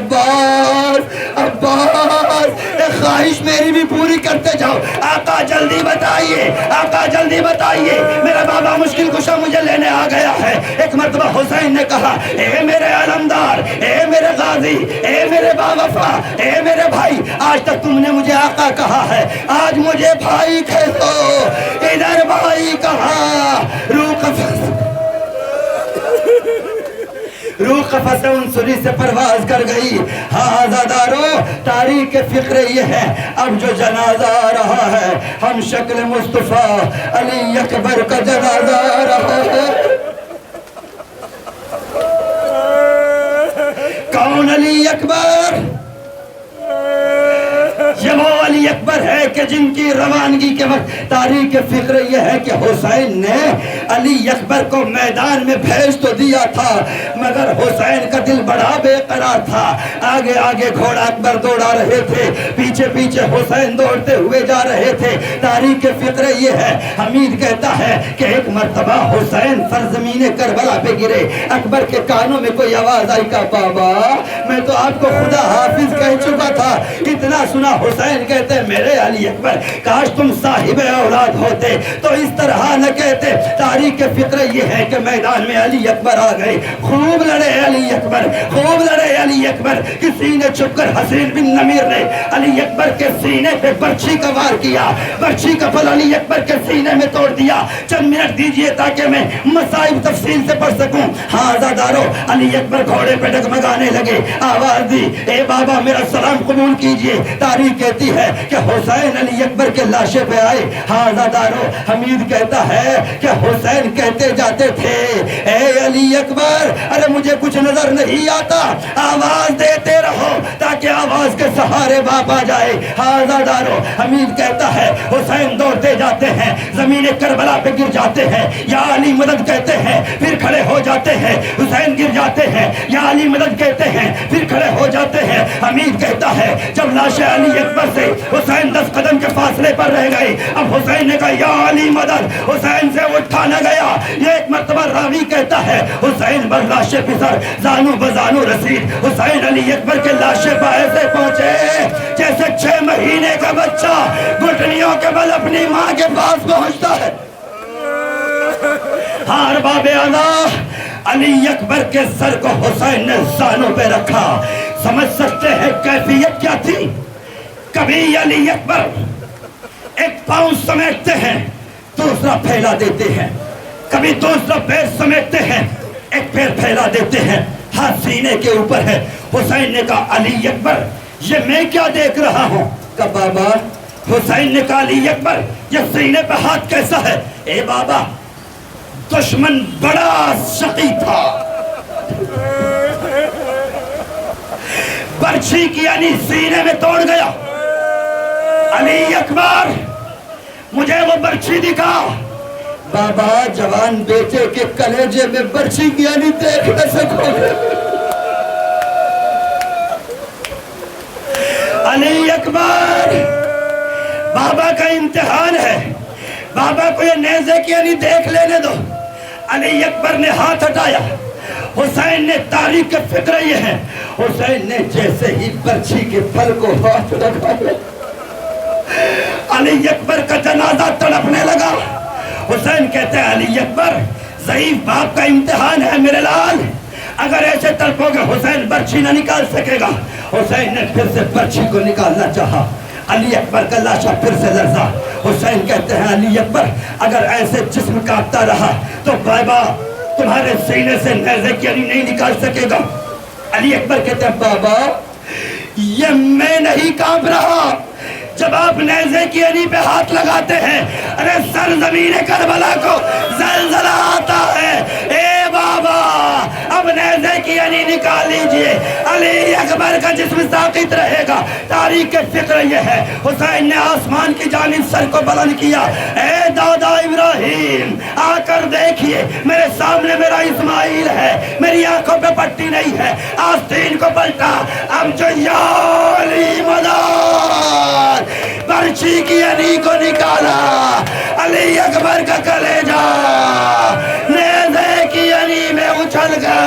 عباس ایک خواہش میری بھی پوری کرتے جاؤ. آقا جلدی بتائیے, آقا جلدی بتائیے, میرا بابا مشکل کشا مجھے لینے آ گیا ہے. ایک مرتبہ حسین نے کہا اے میرے علمدار, اے میرے غازی, اے میرے باوفا, اے میرے بھائی, آج تک تم نے مجھے آقا کہا ہے, آج مجھے بھائی کہہ دو. ادھر بھائی کہا, روح قفس انصری سے پرواز کر گئی. ہاں عزادارو, تاریخ کے فقرے یہ ہیں. اب جو جنازہ آ رہا ہے, ہم شکل مصطفیٰ علی اکبر کا جنازہ آ رہا ہے. کون علی اکبر؟ یہ وہ علی اکبر ہے کہ جن کی روانگی کے وقت تاریخ کے فکر یہ ہے کہ حسین نے علی اکبر کو میدان میں بھیج تو دیا تھا, مگر حسین کا دل بڑا بے قرار تھا. آگے آگے گھوڑا اکبر دوڑا رہے تھے, پیچھے پیچھے حسین دوڑتے ہوئے جا رہے تھے. تاریخ کے فکر یہ ہے, حمید کہتا ہے کہ ایک مرتبہ حسین سرزمین کربلا پہ گرے. اکبر کے کانوں میں کوئی آواز آئی کہ بابا میں تو آپ کو خدا حافظ کہہ چکا تھا. اتنا سنا, حسین کہتے میرے علی اکبر کاش تم صاحب اولاد ہوتے تو اس طرح نہ کہتے. تاریخ کے فکر یہ ہے کہ میدان میں علی اکبر آ گئے. خوب لڑے علی اکبر, خوب لڑے علی اکبر. کسی نے چھپ کر حسین بن نمیر نے علی اکبر کے سینے پہ برچھی کا وار کیا, برچھی کا پھل علی اکبر کے سینے میں توڑ دیا. چند منٹ دیجئے تاکہ میں مسائب تفصیل سے پڑھ سکوں. ہاں عزادارو, علی اکبر گھوڑے پہ ڈگمگانے لگے, آواز دی اے بابا میرا سلام قبول کیجئے. تاریخ کہتی ہے کہ حسین علی اکبر کے لاشے پہ آئے. ہاں عزادارو, حمید کہتا ہے کہ حسین کہتے جاتے تھے اے علی اکبر ارے مجھے کچھ نظر نہیں آتا, آواز دیتے رہو تاکہ آواز کے سہارے باپ آ جائے. ہاں عزادارو, حمید کہتا ہے حسین دوڑتے جاتے ہیں, زمین کربلا پہ گر جاتے ہیں, یا علی مدد کہتے ہیں, پھر کھڑے ہو جاتے ہیں، حسین گر جاتے ہیں، یا علی مدد کہتے ہیں، پھر کھڑے ہو جاتے ہیں۔ حمید کہتا ہے جب لاش علی اکبر سے حسین 10 قدم کے فاصلے پر رہ گئے، اب حسین نے کہا یا علی مدد، حسین سے اٹھا نہ گیا۔ یہ ایک مرتبہ راوی کہتا ہے حسین بر لاش پسر زانو بزانو رسید، حسین علی اکبر کے لاش پہ ایسے پہنچے جیسے 6 مہینے کا بچہ گھٹنیوں کے بل اپنی ماں کے پاس پہنچتا ہے۔ ہاں ارباب اعلیٰ، علی اکبر کے سر کو حسین نے زانوں پہ رکھا۔ سمجھ سکتے ہیں کیفیت کیا تھی؟ کبھی علی اکبر ایک پاؤں سمیٹتے ہیں، دوسرا پھیلا دیتے ہیں، کبھی دوسرا پیر سمیٹتے ہیں، ایک پیر پھیلا دیتے ہیں، ہاتھ سینے کے اوپر ہے۔ حسین نے کہا علی اکبر یہ میں کیا دیکھ رہا ہوں؟ کہا بابا، حسین نے کہا علی اکبر یہ سینے پہ ہاتھ کیسا ہے؟ اے بابا دشمن بڑا شقی تھا، برچھی کی یعنی سینے میں توڑ گیا۔ علی اکبر مجھے وہ برچھی دکھا۔ بابا جوان بیٹے کے کلیجے میں برچھی کی یعنی دیکھ نہ سکو گے۔ علی اکبر بابا کا امتحان ہے، بابا کو یہ نیزے کی یعنی دیکھ لینے دو۔ علی اکبر نے ہاتھ ہٹایا، حسین نے تاریخ کے فکر یہ ہے، حسین نے جیسے ہی برچھی کے پھل کو ہاتھ لگایا، علی اکبر کا جنازہ تڑپنے لگا۔ حسین کہتے ہیں علی اکبر ضعیف باپ کا امتحان ہے میرے لال، اگر ایسے تڑپو گے حسین برچھی نہ نکال سکے گا۔ حسین نے پھر سے برچھی کو نکالنا چاہا، علی اکبر کا لاشا پھر سے لرزا۔ حسین کہتے ہیں علی اکبر اگر ایسے جسم کانپتا رہا تو بابا تمہارے سینے سے نیزے کی یعنی نہیں نکال سکے گا۔ علی اکبر کہتے ہیں بابا یہ میں نہیں کانپ رہا، جب آپ نیزے کی یعنی پہ ہاتھ لگاتے ہیں ارے سرزمین کربلا کو زلزلہ آتا ہے۔ اے بابا اب نیزے کی یعنی نکال لیجئے، علی اکبر کا جسم ساقط رہے گا۔ تاریخ کے فکر یہ ہے حسین نے آسمان کی جانب سر کو بلند کیا، اے دادا ابراہیم آ کر دیکھیے میرے سامنے میرا اسماعیل ہے، میری آنکھوں پہ پٹی نہیں ہے۔ آستین کو پلٹا، اب جو یا علی مدد برچھی کی یعنی کو نکالا، علی اکبر کا کلیجہ نیزے کی یعنی میں اچھل گیا۔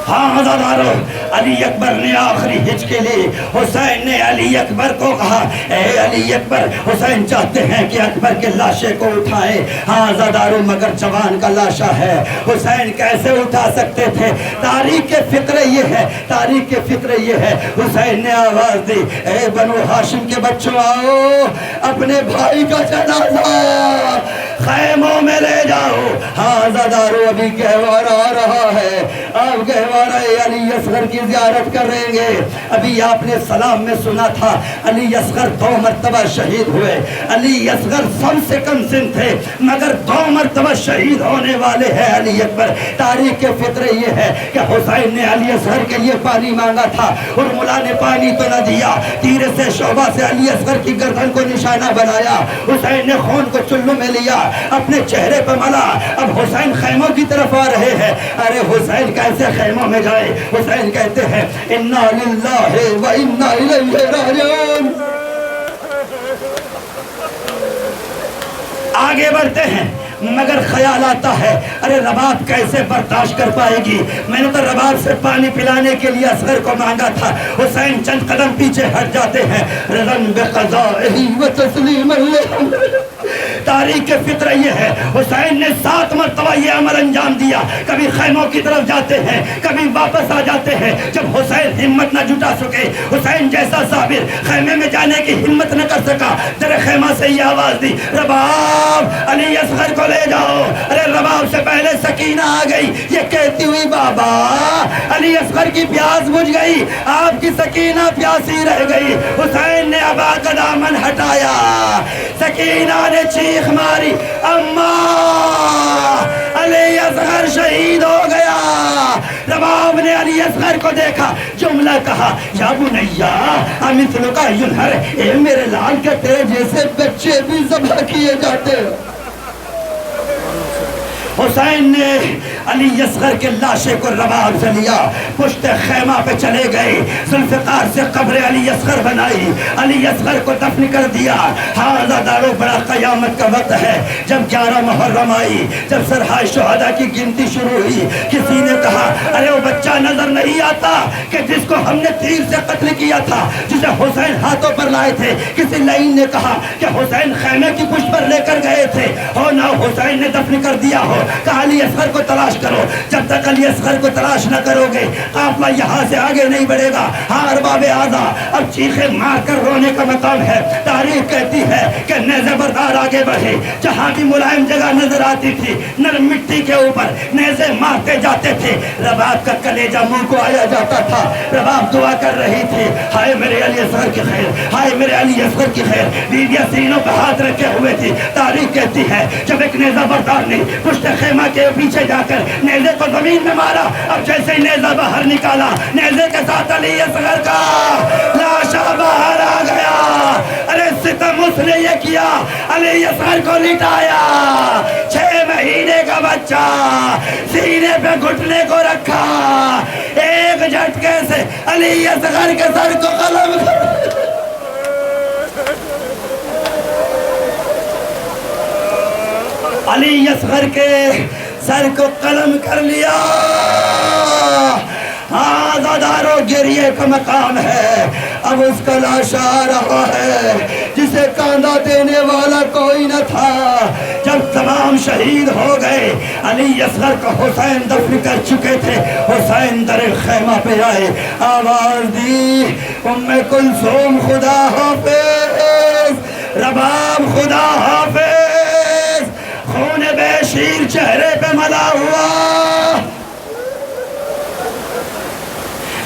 ہاں عزادارو، علی اکبر نے آخری ہچ کے لیے حسین نے علی اکبر کو کہا اے علی اکبر، حسین چاہتے ہیں کہ اکبر کے لاشے کو اٹھائیں۔ ہاں عزادارو مگر جوان کا لاشا ہے، حسین کیسے اٹھا سکتے تھے؟ تاریخ کے فکر یہ ہے، تاریخ کے فکر یہ ہے، حسین نے آواز دی اے بنو ہاشم کے بچوں آؤ، اپنے بھائی کا جنازہ خیموں میں لے جاؤ۔ ہاں عزادارو ابھی گہوارہ آ رہا ہے، اب گہوارہ علی اصغر کی زیارت کریں گے۔ ابھی آپ نے سلام میں سنا تھا علی اصغر 2 مرتبہ شہید ہوئے، علی اصغر سب سے کم سن تھے مگر 2 مرتبہ شہید ہونے والے ہیں علی اکبر۔ تاریخ کے فطر یہ ہے کہ حسین نے علی اصغر کے لیے پانی مانگا تھا اور ملا نے پانی تو نہ دیا، تیر سے شعبہ سے علی اصغر کی گردن کو نشانہ بنایا، حسین نے خون کو چلو میں لیا، اپنے چہرے پہ ملا۔ اب حسین خیموں کی طرف آ رہے ہیں، ارے حسین کیسے خیموں میں جائے؟ حسین کہتے ہیں انا للہ و انا الیہ راجعون۔ آگے بڑھتے ہیں مگر خیال آتا ہے ارے رباب کیسے برداشت کر پائے گی؟ میں نے تو رباب سے پانی پلانے کے لیے اصغر کو مانگا تھا۔ حسین چند قدم پیچھے ہٹ جاتے ہیں، رضن بقضائہ و تسلیم اللہ۔ تاریخ کے فطر یہ ہے حسین نے 7 مرتبہ یہ عمل انجام دیا، کبھی خیموں کی طرف جاتے ہیں کبھی واپس آ جاتے ہیں۔ جب حسین ہمت نہ جٹا سکے، حسین جیسا صابر خیمے میں جانے کی ہمت نہ کر سکا، در خیمہ سے یہ آواز دی رباب علی اصغر کو لے جاؤ۔ ارے رباب سے پہلے سکینہ آ گئی، یہ کہتی ہوئی بابا علی اصغر کی پیاس بجھ گئی، آپ کی سکینہ پیاسی رہ گئی۔ حسین نے ابا کا دامن ہٹایا، سکینہ نے چیخ ماری اماں علی اصغر شہید ہو گیا۔ رباب نے علی اصغر کو دیکھا، جملہ کہا یا بنیا امثلک ینہر، اے میرے لال کے تیرے جیسے بچے بھی ذبح کیے جاتے۔ حسین نے علی اصغر کے لاشے کو رباب سے لیا، پشت خیمہ پہ چلے گئے، ذوالفقار سے قبر علی اصغر بنائی، علی اصغر کو دفن کر دیا۔ ہاں دارو بڑا قیامت کا وقت ہے، جب 11 محرم آئی، جب سرحائے شہداء کی گنتی شروع ہوئی، کسی نے کہا ارے وہ بچہ نظر نہیں آتا کہ جس کو ہم نے تیر سے قتل کیا تھا، جسے حسین ہاتھوں پر لائے تھے؟ کسی لائن نے کہا کہ حسین خیمے کی پشت پر لے کر گئے تھے، ہو نہ حسین نے دفن کر دیا ہو۔ کہا علی اصغر کو تلاش کرو، جب تک علی اصغر کو تلاش نہ کرو گے قافلہ یہاں سے آگے نہیں بڑھے گا۔ ہاں ارباب اعضا، اب چیخے مار کر رونے کا مقام ہے۔ تاریخ کہتی ہے کہ نیزے بردار آگے بڑھے، جہاں بھی ملائم جگہ نظر آتی تھی نرم مٹی کے اوپر نیزے مارتے جاتے تھے، رباب کا کلیجہ منہ کو آیا جاتا تھا۔ رباب دعا کر رہی تھی، ہائے میرے علی اصغر کی خیر، ہائے میرے علی اصغر کی خیر۔ بیویاں سینوں پہ ہاتھ رکھے ہوئے تھی۔ تاریخ کہتی ہے جب ایک نیزہ بردار نے پشت خیمہ کے پیچھے جا کر نیزے کو زمین میں مارا، اب جیسے ہی نیزہ باہر نکالا، نیزے کے ساتھ علی اصغر کا لاشا باہر آ گیا۔ ارے ستم اس نے یہ کیا، علی اصغر کو لٹایا، 6 مہینے کا بچہ سینے پہ گھٹنے کو رکھا، ایک جھٹکے سے علی اصغر کے سر کو قلم علی اصغر کے سر کو قلم کر لیا۔ آزادارو گریے کا مقام ہے، اب اس کا لاشا آ رہا ہے جسے کاندھا دینے والا کوئی نہ تھا۔ جب تمام شہید ہو گئے، علی اصغر کو حسین دفن کر چکے تھے، حسین در خیمہ پہ آئے، آواز دی ام کلثوم خدا حافظ، رباب خدا حافظ، خون بے شیر چہرے پہ ملا ہوا،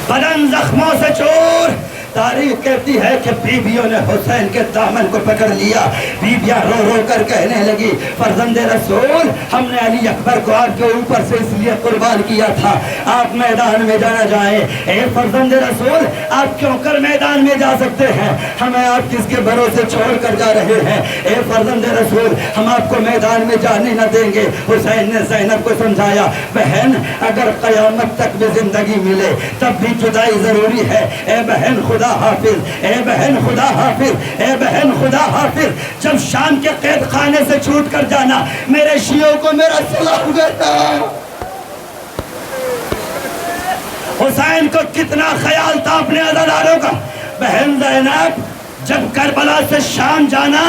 بدن زخموں سے چور۔ تاریخ کہتی ہے کہ بیویوں نے حسین کے دامن کو پکڑ لیا، بیویاں رو رو کر کہنے لگی فرزند رسول، ہم نے علی اکبر کو آپ کے اوپر سے اس لیے قربان کیا تھا آپ میدان میں جانا جائیں۔ اے فرزند رسول، آپ کیوں کر میدان میں جا سکتے ہیں، ہمیں آپ کس کے بھروسے چھوڑ کر جا رہے ہیں؟ اے فرزند رسول، ہم آپ کو میدان میں جانے نہ دیں گے۔ حسین نے زینب کو سمجھایا، بہن اگر قیامت تک بھی زندگی ملے تب بھی جدائی ضروری ہے۔ اے بہن خدا حافظ، اے بہن خدا حافظ، اے بہن خدا حافظ، جب شام کے قید خانے سے چھوٹ کر جانا، میرے شیعوں کو میرا سلام کرنا۔ حسین کو کتنا خیال تھا اپنے عزاداروں کا۔ بہن زینب، جب کربلا سے شام جانا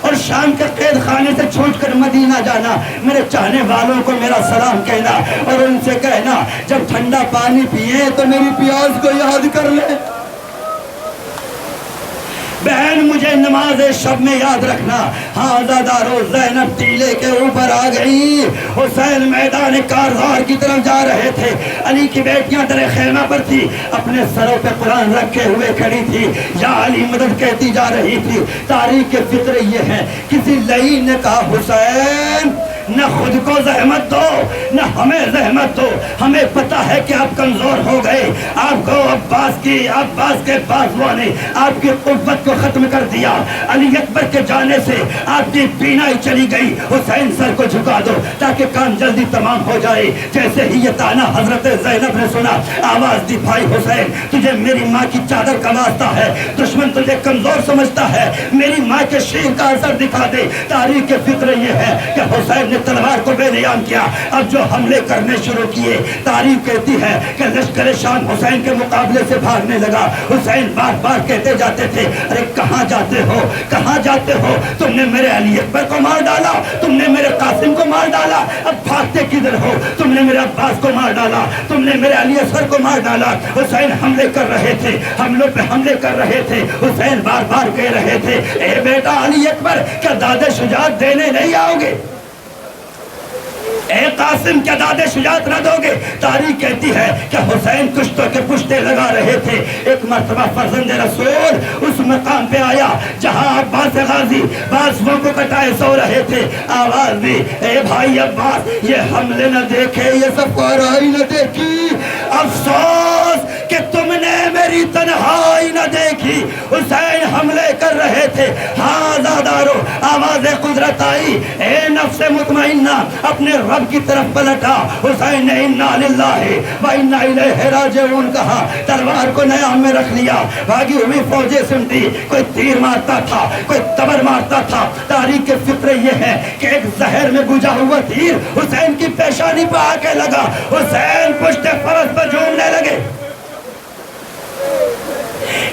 اور شام کے قید خانے سے چھوٹ کر مدینہ جانا، میرے چاہنے والوں کو میرا سلام کہنا، اور ان سے کہنا جب ٹھنڈا پانی پیئے تو میری پیاس کو یاد کر لیں۔ بہن مجھے نماز شب میں یاد رکھنا۔ ہاں زادارو، زینب ٹیلے کے اوپر آ گئی، حسین میدان کارزار کی طرف جا رہے تھے، علی کی بیٹیاں در خیمہ پر تھی، اپنے سروں پہ قرآن رکھے ہوئے کھڑی تھی، یا علی مدد کہتی جا رہی تھی۔ تاریخ کے فطرے یہ ہیں، کسی لعین نے کہا حسین نہ خود کو زحمت دو نہ ہمیں زحمت دو، ہمیں پتہ ہے کہ آپ کمزور ہو گئے، آپ کو عباس کے بازوؤں نے آپ کی قوت کو ختم کر دیا، علی اکبر کے جانے سے آپ کی بینائی چلی گئی، حسین سر کو جھکا دو تاکہ کام جلدی تمام ہو جائے۔ جیسے ہی یہ تانا حضرت زینب نے سنا، آواز دی بھائی حسین تجھے میری ماں کی چادر کا واسطہ ہے، دشمن تجھے کمزور سمجھتا ہے، میری ماں کے شیر کا اثر دکھا دے۔ تاریخ کے فطرے یہ ہے کہ حسین نے تلوار کو بے نیام کیا، اب جو حملے کرنے شروع کیے، تاریخ کہتی ہے کہ لشکر شام حسین کے مقابلے سے بھاگنے لگا۔ حسین بار بار کہتے جاتے تھے، ارے کہاں جاتے ہو، کہاں جاتے ہو، تم نے میرے علی اکبر کو مار ڈالا، تم نے میرے قاسم کو مار ڈالا، اب بھاگتے کدھر ہو، تم نے میرے عباس کو مار ڈالا، تم نے میرے علی اصغر کو مار ڈالا۔ حسین حملے کر رہے تھے، حملوں پہ حملے کر رہے تھے، حسین بار بار کہہ رہے تھے، اے بیٹا علی اکبر کیا داد شجاعت دینے نہیں آؤ گے، اے قاسم کیا داد شجاعت نہ دو گے؟ تاریخ کہتی ہے کہ حسین کشتوں کے پشتے لگا رہے تھے، ایک مرتبہ فرزند رسول اس مقام پہ آیا جہاں عباس غازی بازوؤں کو کٹائے سو رہے تھے، آواز دی اے بھائی عباس یہ حملے نہ دیکھے، یہ سب کاروائی نہ دیکھی، افسوس کہ تم نے میرے تیری تنہائی نہ دیکھی، حسین حملے کر رہے تھے، ہاں زادارو آواز قدرت آئی، اے نفس مطمئنہ اپنے رب کی طرف پلٹا۔ حسین نے انا للہ و انا الیہ راجعون کہا، تلوار کو نیام میں رکھ لیا، بھاگی ہوئی فوجیں سمٹی، کوئی تیر مارتا تھا، کوئی تبر مارتا تھا۔ تاریخ فطر یہ ہے کہ ایک زہر میں بجھا ہوا تیر حسین کی پیشانی پہ آ کے لگا، حسین پشت فرس پر جھومنے لگے۔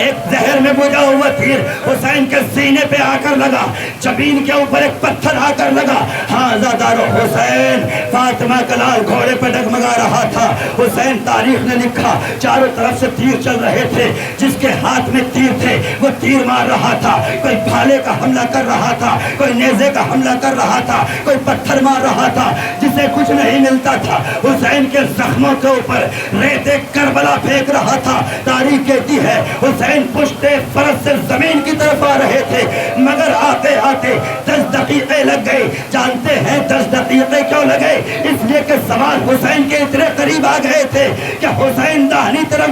ایک زہر میں بجھا ہوا تیر حسین کے سینے پہ آ کر لگا، جبین کے اوپر ایک پتھر آ کر لگا۔ ہاں زادارو حسین فاطمہ کا لال گھوڑے پہ ڈگمگا رہا تھا۔ حسین تاریخ نے لکھا چاروں طرف سے تیر چل رہے تھے، جس کے ہاتھ میں تیر تھے وہ تیر مار رہا تھا، کوئی بھالے کا حملہ کر رہا تھا، کوئی نیزے کا حملہ کر رہا تھا، کوئی پتھر مار رہا تھا، جسے کچھ نہیں ملتا تھا۔ حسین کے زخموں کے اوپر ریت کربلا پھینک رہا تھا۔ تاریخ کہتی ہے حسین پشتے فرس سے زمین کی طرف آ رہے تھے، مگر آتے آتے 10 دقیقے لگ گئے۔ جانتے ہیں 10 دقیقے کیوں لگے؟ اس لیے کہ سوار حسین کے اتنے قریب آ گئے تھے کہ حسین داہنی طرف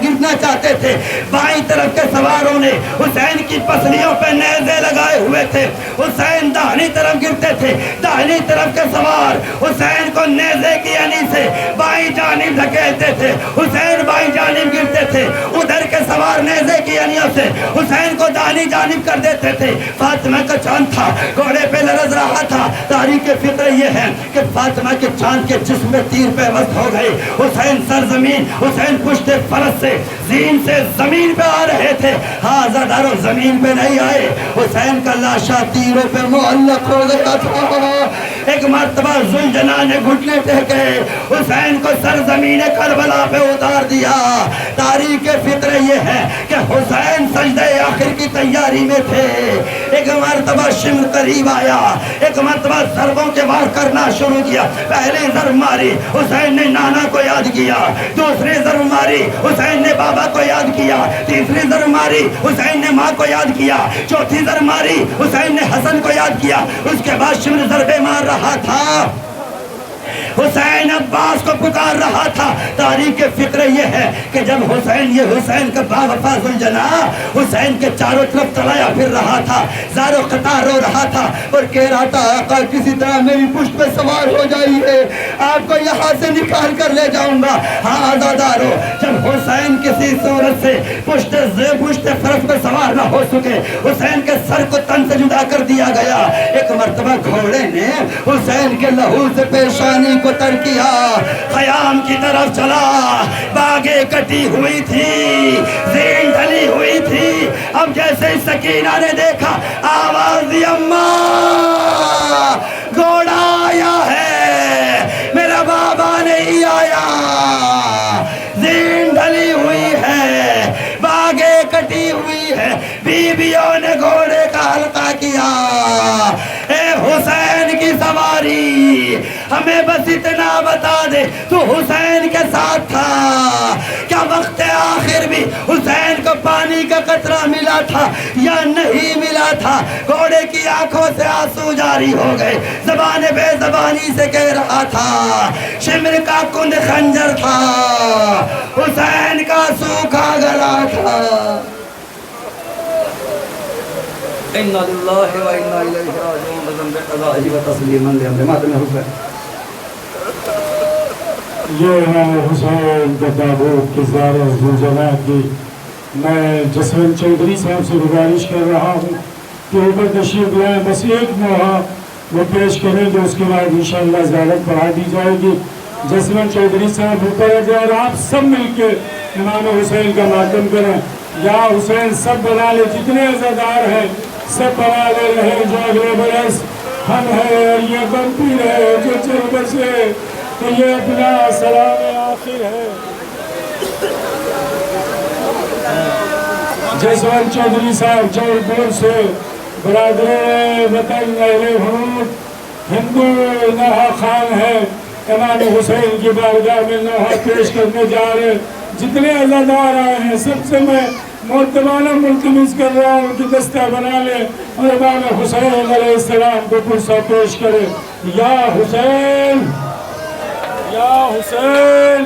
گرنا چاہتے تھے، بائیں طرف کے سواروں نے حسین کی پسلیوں پہ نیزے لگائے ہوئے تھے۔ حسین داہنی طرف گرتے تھے، داہنی طرف کے سوار حسین کو نیزے کی یعنی سے بائیں جانب دھکیلتے تھے، حسین بائیں جانب گرتے تھے، ادھر کے سوار نیزے کی انیوں سے حسین کو دانی جانب کر دیتے تھے۔ فاطمہ کا چاند تھا، گھوڑے پہ لرز رہا تھا۔ تاریخ فطر یہ ہے کہ فاطمہ کے چاند کے جسم میں تیر پیوست ہو گئے۔ حسین سرزمین، حسین پشت فرس سے زین سے زمین پہ آ رہے تھے۔ ہاں زادارو زمین پہ نہیں آئے، حسین کا لاشا تیروں پہ معلق ہو گیا تھا۔ ایک مرتبہ ذوالجلال نے گھٹنے ٹیکے، حسین کو سرزمین کربلا پہ اتار دیا۔ تاریخ فطر یہ ہے کہ حسین سجدہ آخر کی تیاری میں تھے۔ ایک مرتبہ شمر قریب آیا، ایک مرتبہ ضربوں کے وار کرنا شروع کیا۔ پہلی ضرب ماری، حسین نے نانا کو یاد کیا، دوسری ضرب ماری حسین نے بابا کو یاد کیا، تیسری ضرب ماری حسین نے ماں کو یاد کیا، چوتھی ضرب ماری حسین نے حسن کو یاد کیا۔ اس کے بعد شمر ضربے مار رہا تھا، حسین عباس کو پکار رہا تھا۔ تاریخ فکر یہ ہے کہ جب حسین کا با وفا ذوالجلال حسین کے چاروں طرف تلایا پھر رہا تھا، زارو قطار رو رہا تھا اور کہہ رہا تھا آقا کسی طرح میری پشت پہ سوار ہو جائیے، آپ کو یہاں سے نکال کر لے جاؤں گا۔ ہاں آزادارو، جب حسین کسی صورت سے پشت فرس پہ سوار نہ ہو سکے، حسین کے سر کو تن سے جدا کر دیا گیا۔ ایک مرتبہ گھوڑے نے حسین کے لہو سے پیشانی کو تر کیا، خیام کی طرف چلا، باغیں کٹی ہوئی تھی، زین ڈھلی ہوئی تھی۔ اب جیسے سکینہ نے دیکھا، آواز دی اماں گھوڑا آیا ہے، میرا بابا نہیں آیا، زین ڈھلی ہوئی ہے، باغیں کٹی ہوئی ہے۔ بیویوں نے گھوڑے کا حلقہ کیا، اے حسین کی سواری ہمیں بس اتنا بتا دے تو حسین کے ساتھ تھا کیا؟ وقت آخر بھی حسین کو پانی کا قطرہ ملا تھا یا نہیں ملا تھا؟ گھوڑے کی آنکھوں سے آنسو جاری ہو گئے، زبان بے زبانی سے کہہ رہا تھا، شمر کا کند خنجر تھا، حسین کا سوکھا گلا تھا۔ اِنَّ لِلَّهِ وَإِنَّا إِلَيْهِ رَاجِعُونَ بِذَنبِ قَضَائِهِ وَتَسْلِيمًا لِأَمْرِ مَاتِمِ حُسَيْنِ۔ یہ امام حسین کا تابوت کی زیارت ذوالجلال کی میں جسونت چودھری صاحب سے گزارش کر رہا ہوں کہ اوپر تشریف لائیں، بس ایک نوحہ وہ پیش کریں تو اس کے بعد انشاءاللہ زیارت پڑھا دی جائے گی۔ جسونت چودھری صاحب اوپر آ جائیں اور آپ سب مل کے امام حسین کا ماتم کریں۔ یا حسین سب بنا لے، جتنے عزادار ہیں سب بنا لے رہے، جو اگلے برس ہم ہیں اور یہ بنتی رہے، جو چل بسے تو یہ اپنا سلام آخر ہے۔ جسونت چودھری صاحب جوڑ پور سے برادر وطن اہل حنوت ہندو نوحہ خان ہے، امام حسین کی بارگاہ میں نوحہ پیش کرنے جا رہے۔ جتنے عزادار آئے ہیں سب سے میں مرتبانہ ملتمس کر رہا ہوں کہ دستہ بنا لیں اور امام حسین علیہ السلام کو پرسہ پیش کرے۔ یا حسین، یا حسین،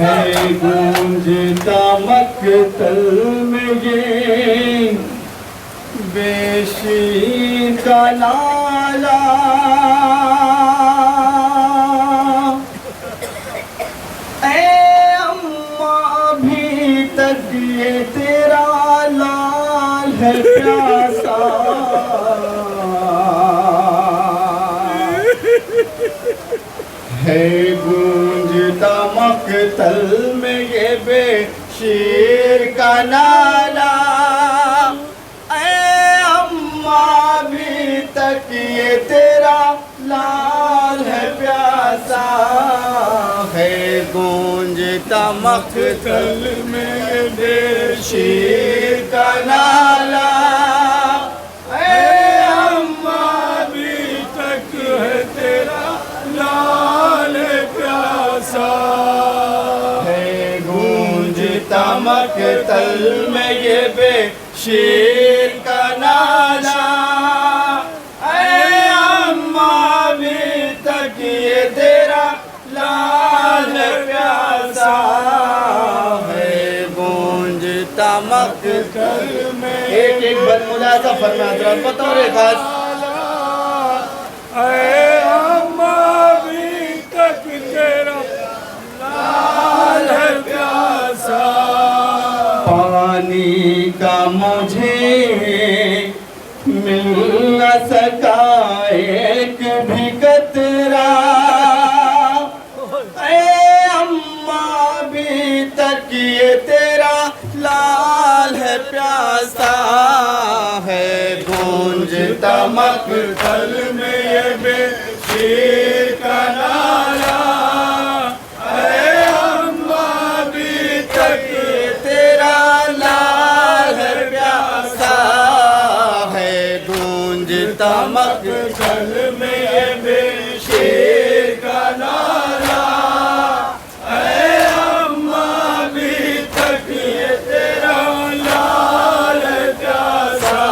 ہے گونجتا مقتل میں یہ بے شیر کا نعرہ، اے اماں ابھی تک یہ تیرا لال ہے پیاسا، ہے گونجتا مقتل میں یہ بے شیر کا نعرہ، اے اماں ابھی تک یہ تیرا لال ہے پیاسا، ہے گونجتا مقتل میں یہ بے شیر کا نعرہ، اے اماں ابھی تک ہے تیرا لال پیاسا، ہے گونجتا مقتل میں یہ بے شیر کا نعرہ، اے اماں ابھی تک یہ تیرا لال پیاسا، ہے گونجتا مقتل میں ایک ایک بد ملازہ فرما حضرات بطور خاص، اے اماں ابھی تک تیرا لال ہے پیاسا، پانی کا مجھے مل نہ سکا ایک بھی قطرہ، اے اماں ابھی تک یہ تیرا لال ہے پیاسا، ہے گونجتا مقتل میں یہ بے شیر کا نعرہ، اے اماں ابھی تک یہ تیرا لال ہے پیاسا، ہے گونجتا مقتل میں یہ بے شیر کا نعرہ، اے اماں ابھی تک یہ تیرا لال ہے پیاسا،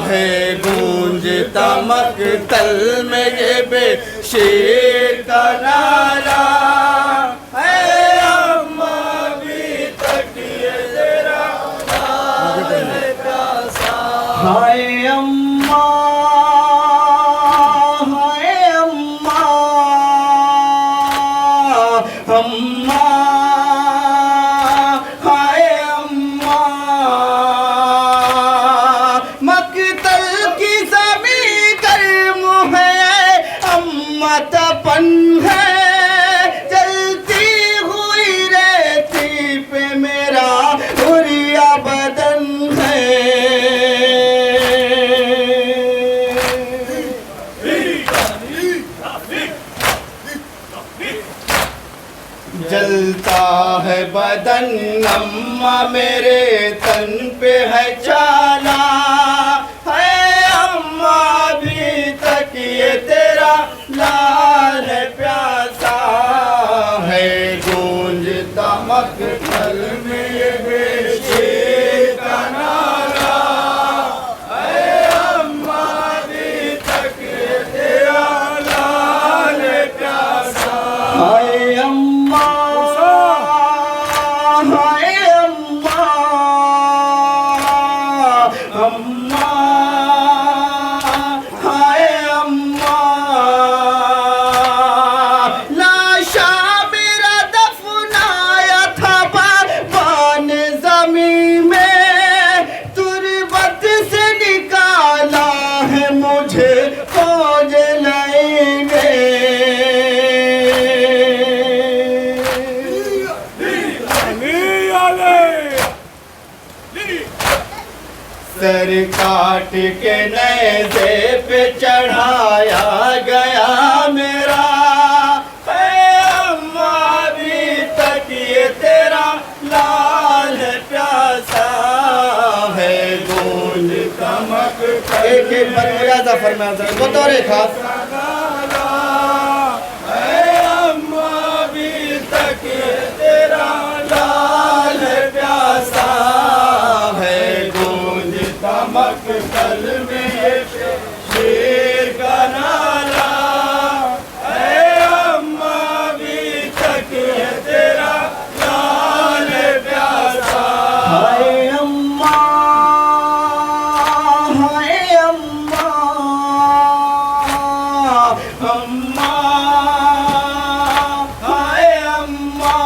ہے گونجتا مقتل میں یہ بے شیر کا نعرہ، اے اماں ابھی تک یہ تیرا لال ہے پیاسا، ہائے اماں، ہائے اماں، اماں، ہائے اماں، مقتل کی زمین کرم ہے، اماں تپن ہے، جلتی ہوئی ریتی پہ میرا حریہ بدن ہے، جلتا ہے بدن اماں میرے تن پہ ہے چالا، ہے اماں ابھی تک یہ تیرا لال ہے پیاسا، ہے گونجتا مقتل میں یہ بے شیر کا نعرہ، اے اماں ابھی تک یہ تیرا لال ہے پیاسا، ہائے اماں، ہائے اماں، اماں، ہائے اماں، لاشا میرا دفنایا تھا بان زمین میں، تربت سے نکالا ہے مجھے فوج لائیں گے، سر کاٹ کے نیزے پہ چڑھایا گیا میرا، اے اماں ابھی تک لال ہے پیاسا ہے گونج تمک ایک ایک بار ملاحظہ فرمایا ذرا بطور خاص اے اماں ابھی تک یہ تیرا لال ہے پیاسا ہے گونج تمک کل میں شیر کا نالا اے اماں ابھی تک یہ تیرا لال ہے پیاسا ہائے اماں ہائے اماں اماں ہائے اماں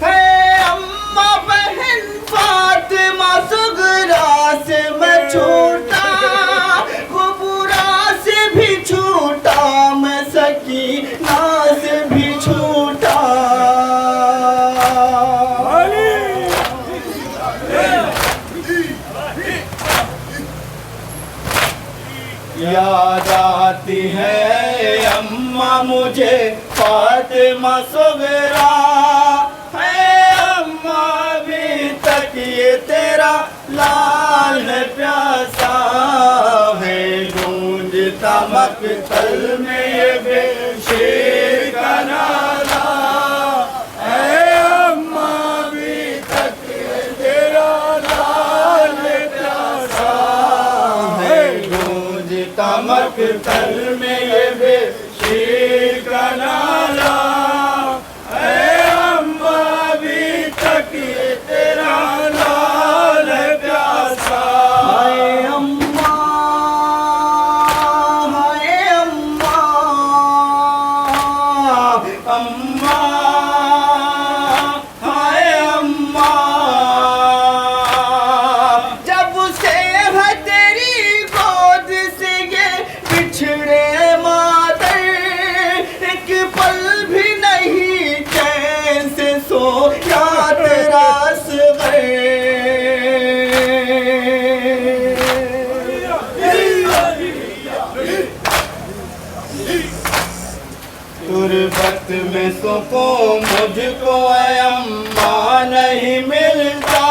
ہے اماں بہن فاطمہ صغرا سے میں چھوٹا کبرا سے بھی چھوٹا میں سکینہ سے بھی چھوٹا یاد آتی ہے اماں مجھے فاطمہ صغرا ہے اماں ابھی تک یہ تیرا لال ہے پیاسا ہے گونجتا مقتل میں یہ بے شیر کا نالا اے اماں ابھی تک یہ تیرا لال ہے پیاسا ہے گونجتا مقتل میں یہ بے شیر کا نالا اے اماں ابھی تک یہ تیرا لال ہے پیاسا ہائے اماں ہائے اماں اماں ہائے اماں جب سے ہے تیری گود سے یہ بچھڑے مادر ایک پل بھی نہیں چین سے سویا تیرا اصغر تربت میں سکون مجھ کو اے اماں نہیں ملتا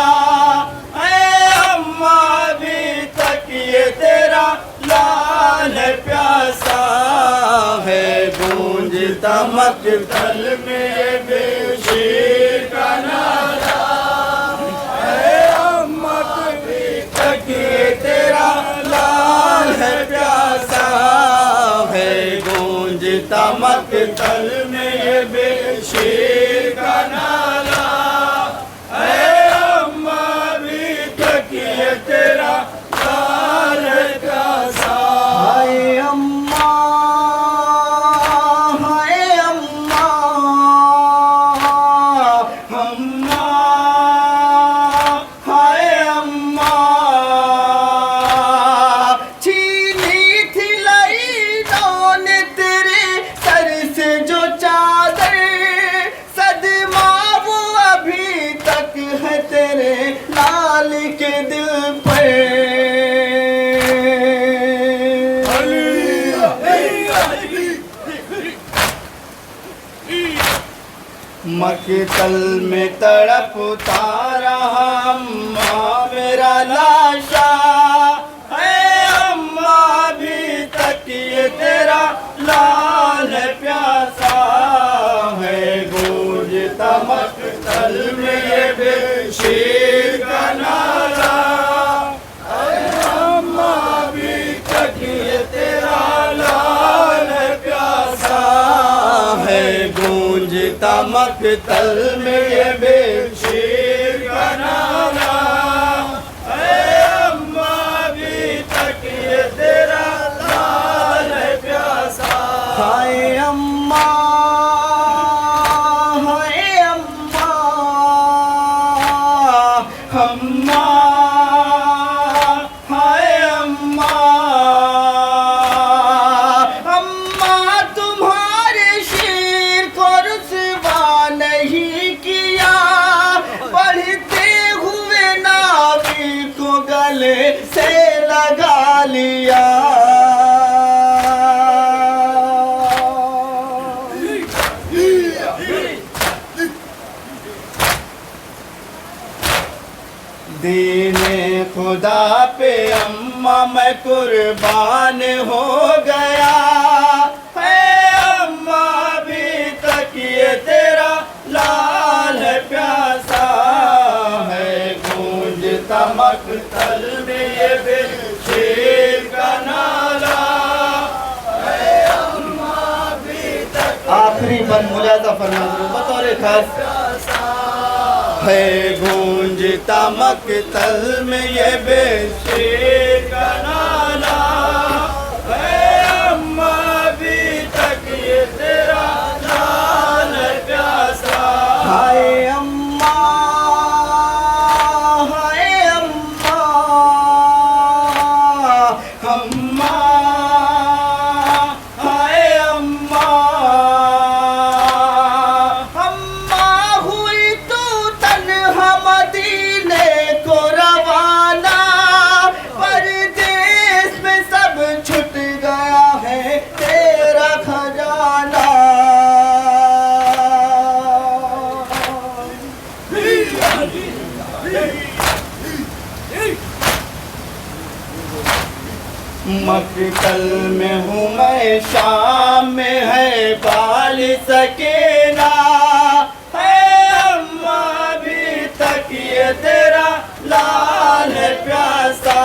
اے اماں ابھی تک یہ تیرا لال ہے پیاسا ہے گونجتا مقتل میں یہ بے شیر کا نالا اے اماں ابھی تک یہ تیرا لال ہے پیاسا ہے گونجتا مقتل میں یہ بے شیر کا نالا اے اماں ابھی تک یہ تیرا لال ہے پیاسا ہائے اماں ہائے اماں اماں ہائے اماں چھینی تھی لعینوں نے تیرے سر سے جو چادر صدمہ وہ ابھی تک ہے تیرے لال کے دل پر مقتل میں تڑپتا رہا اماں میرا لاشا اے اماں ابھی تک یہ تیرا لال ہے پیاسا ہے گونجتا مقتل میں یہ بے شیر کا نالا اے اماں ابھی تک یہ تیرا لال ہے پیاسا ہے گونجتا مقتل میں یہ بے شیر کا نالا اے اماں ابھی تک یہ تیرا لال ہے پیاسا ہائے اماں ہائے اماں اماں ہائے اماں اماں تمہارے شیر کو رسوا نہیں کیا پڑھتے ہوئے ناوی کو گلے سے لگا لیا خدا پہ اماں میں قربان ہو گیا ہے اماں ابھی تک یہ تیرا لال ہے پیاسا ہے گونجتا مقتل میں یہ بے شیر کا نالا ہے اماں ابھی تک آخری بند ملاحظہ فرمائیں بطور خاص ہے گونجتا مقتل میں یہ بے شیر کا نالا ہے اماں ابھی تک یہ تیرا لال ہے پیاسا ہائے اماں ہائے اماں اماں ہائے اماں مدینے کو روانہ پردیس میں سب چھٹ گیا ہے تیرا خزانہ مقتل میں ہوں میں شام میں ہے بال سکینہ یہ تیرا لال ہے پیاسا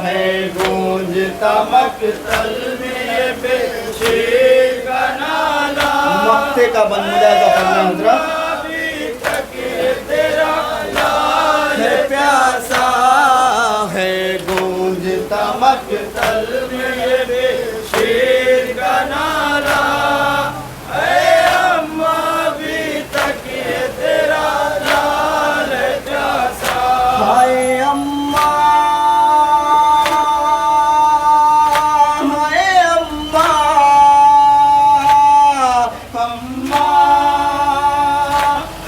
ہے گونجتا مقتل میں یہ بے شیر کا نالا مقتے کا بند ملاحظہ فرمائیں حضرات ابھی تک یہ تیرا لال ہے پیاسا ہے گونجتا مقتل میں یہ بے شیر کا نالا ہے اماں ابھی تک یہ تیرا ہائے اماں ہائے اماں اماں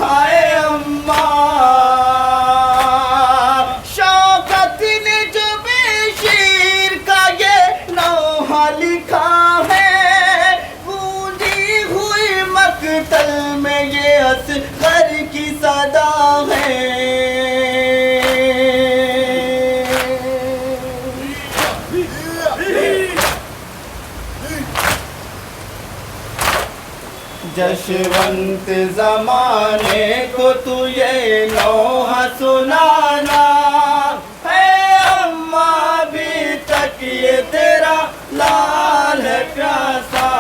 ہائے اماں شوکت نے جو بے شیر کا یہ نوحہ لکھا ہے گونجی ہوئی مقتل میں یہ اصغر کی صدا ہے جشونت زمانے کو تو یہ نوحہ سنانا ہے اماں ابھی تک یہ تیرا لال ہے پیاسا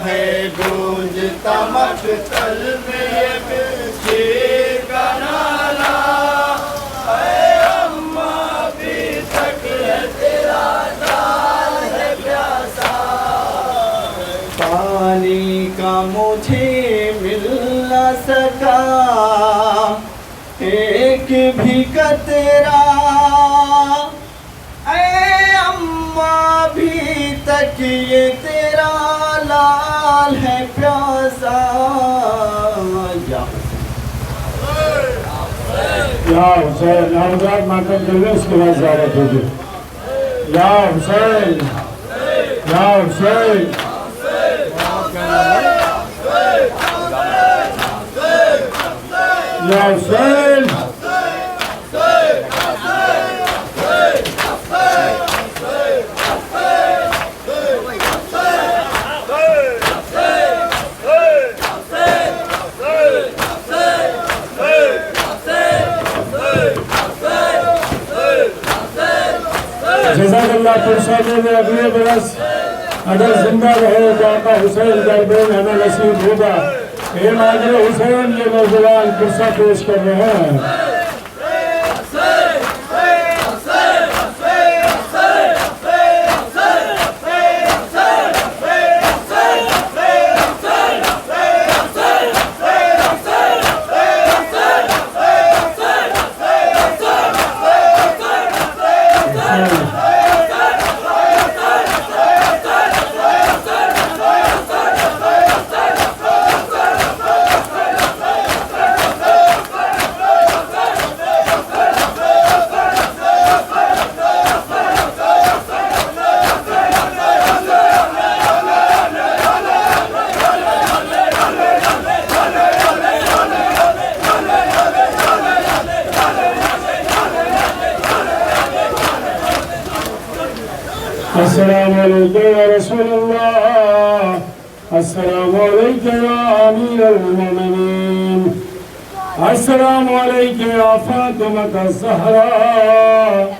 ہے گونجتا مقتل میں یہ بے شیر کا نالا ہے اماں ابھی تک یہ تیرا لال ہے پیاسا پانی کا مجھے مل نہ سکا ایک بھی قطرہ اے اماں ابھی تک یہ تیرا لال ہے پیاسا یا حسین حضرات ماتم کرنے اس کے بعد زیارت ہوگی یا حسین یا حسین یا حسین جزاک اللہ پرسانے میں اگلے برس اگر زندہ رہے تو آقا حسین دربین ہمیں نصیب ہوگا اے مادر حسین یہ نوجوان قصہ پیش کر رہے ہیں السلام عليك يا رسول الله. السلام عليك يا أمير المؤمنين. السلام عليك يا فاطمة الزهراء.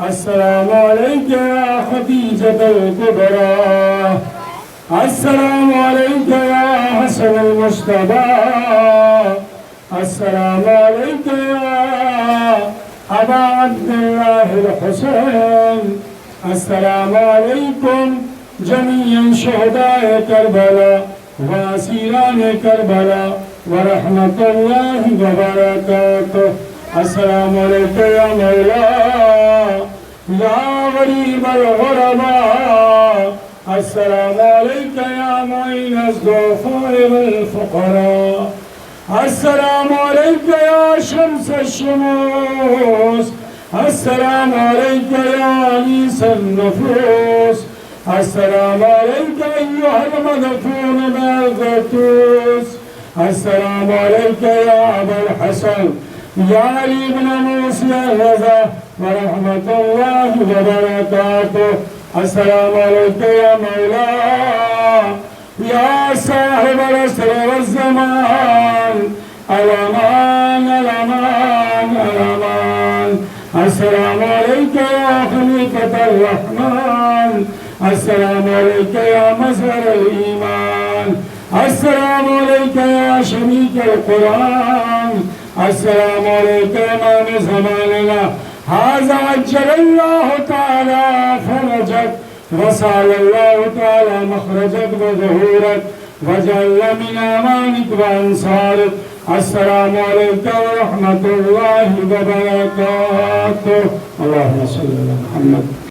السلام عليك يا خديجة الكبرى. السلام عليك يا حسن المجتبى. السلام عليك يا أبا عبد الله الحسين. السلام عليكم جميعا شهداء كربلاء وأسيران كربلاء ورحمة الله وبركاته. السلام عليك يا مولاي يا غريب الغرباء. السلام عليك يا معين الضعفاء والفقراء. السلام عليك يا شمس الشموس. السلام عليك يا أنيس النفوس. السلام عليك أيها المدفون بالقدوس. السلام عليك يا أبا الحسن يا علي بن موسى الرضا ورحمة الله وبركاته. السلام عليك يا مولاي يا صاحب العصر والزمان. الأمان الأمان الأمان. السلام عليك يا خليفة الرحمن. السلام عليك يا مظهر الإيمان. السلام عليك يا شريك القرآن. السلام عليك يا إمام زماننا. هذا عجل الله تعالى فرجك وسأل الله تعالى مخرجك وظهورك وجعل من أمانك وأنصارك. السلام عليك ورحمة الله وبركاته. اللهم صل على محمد.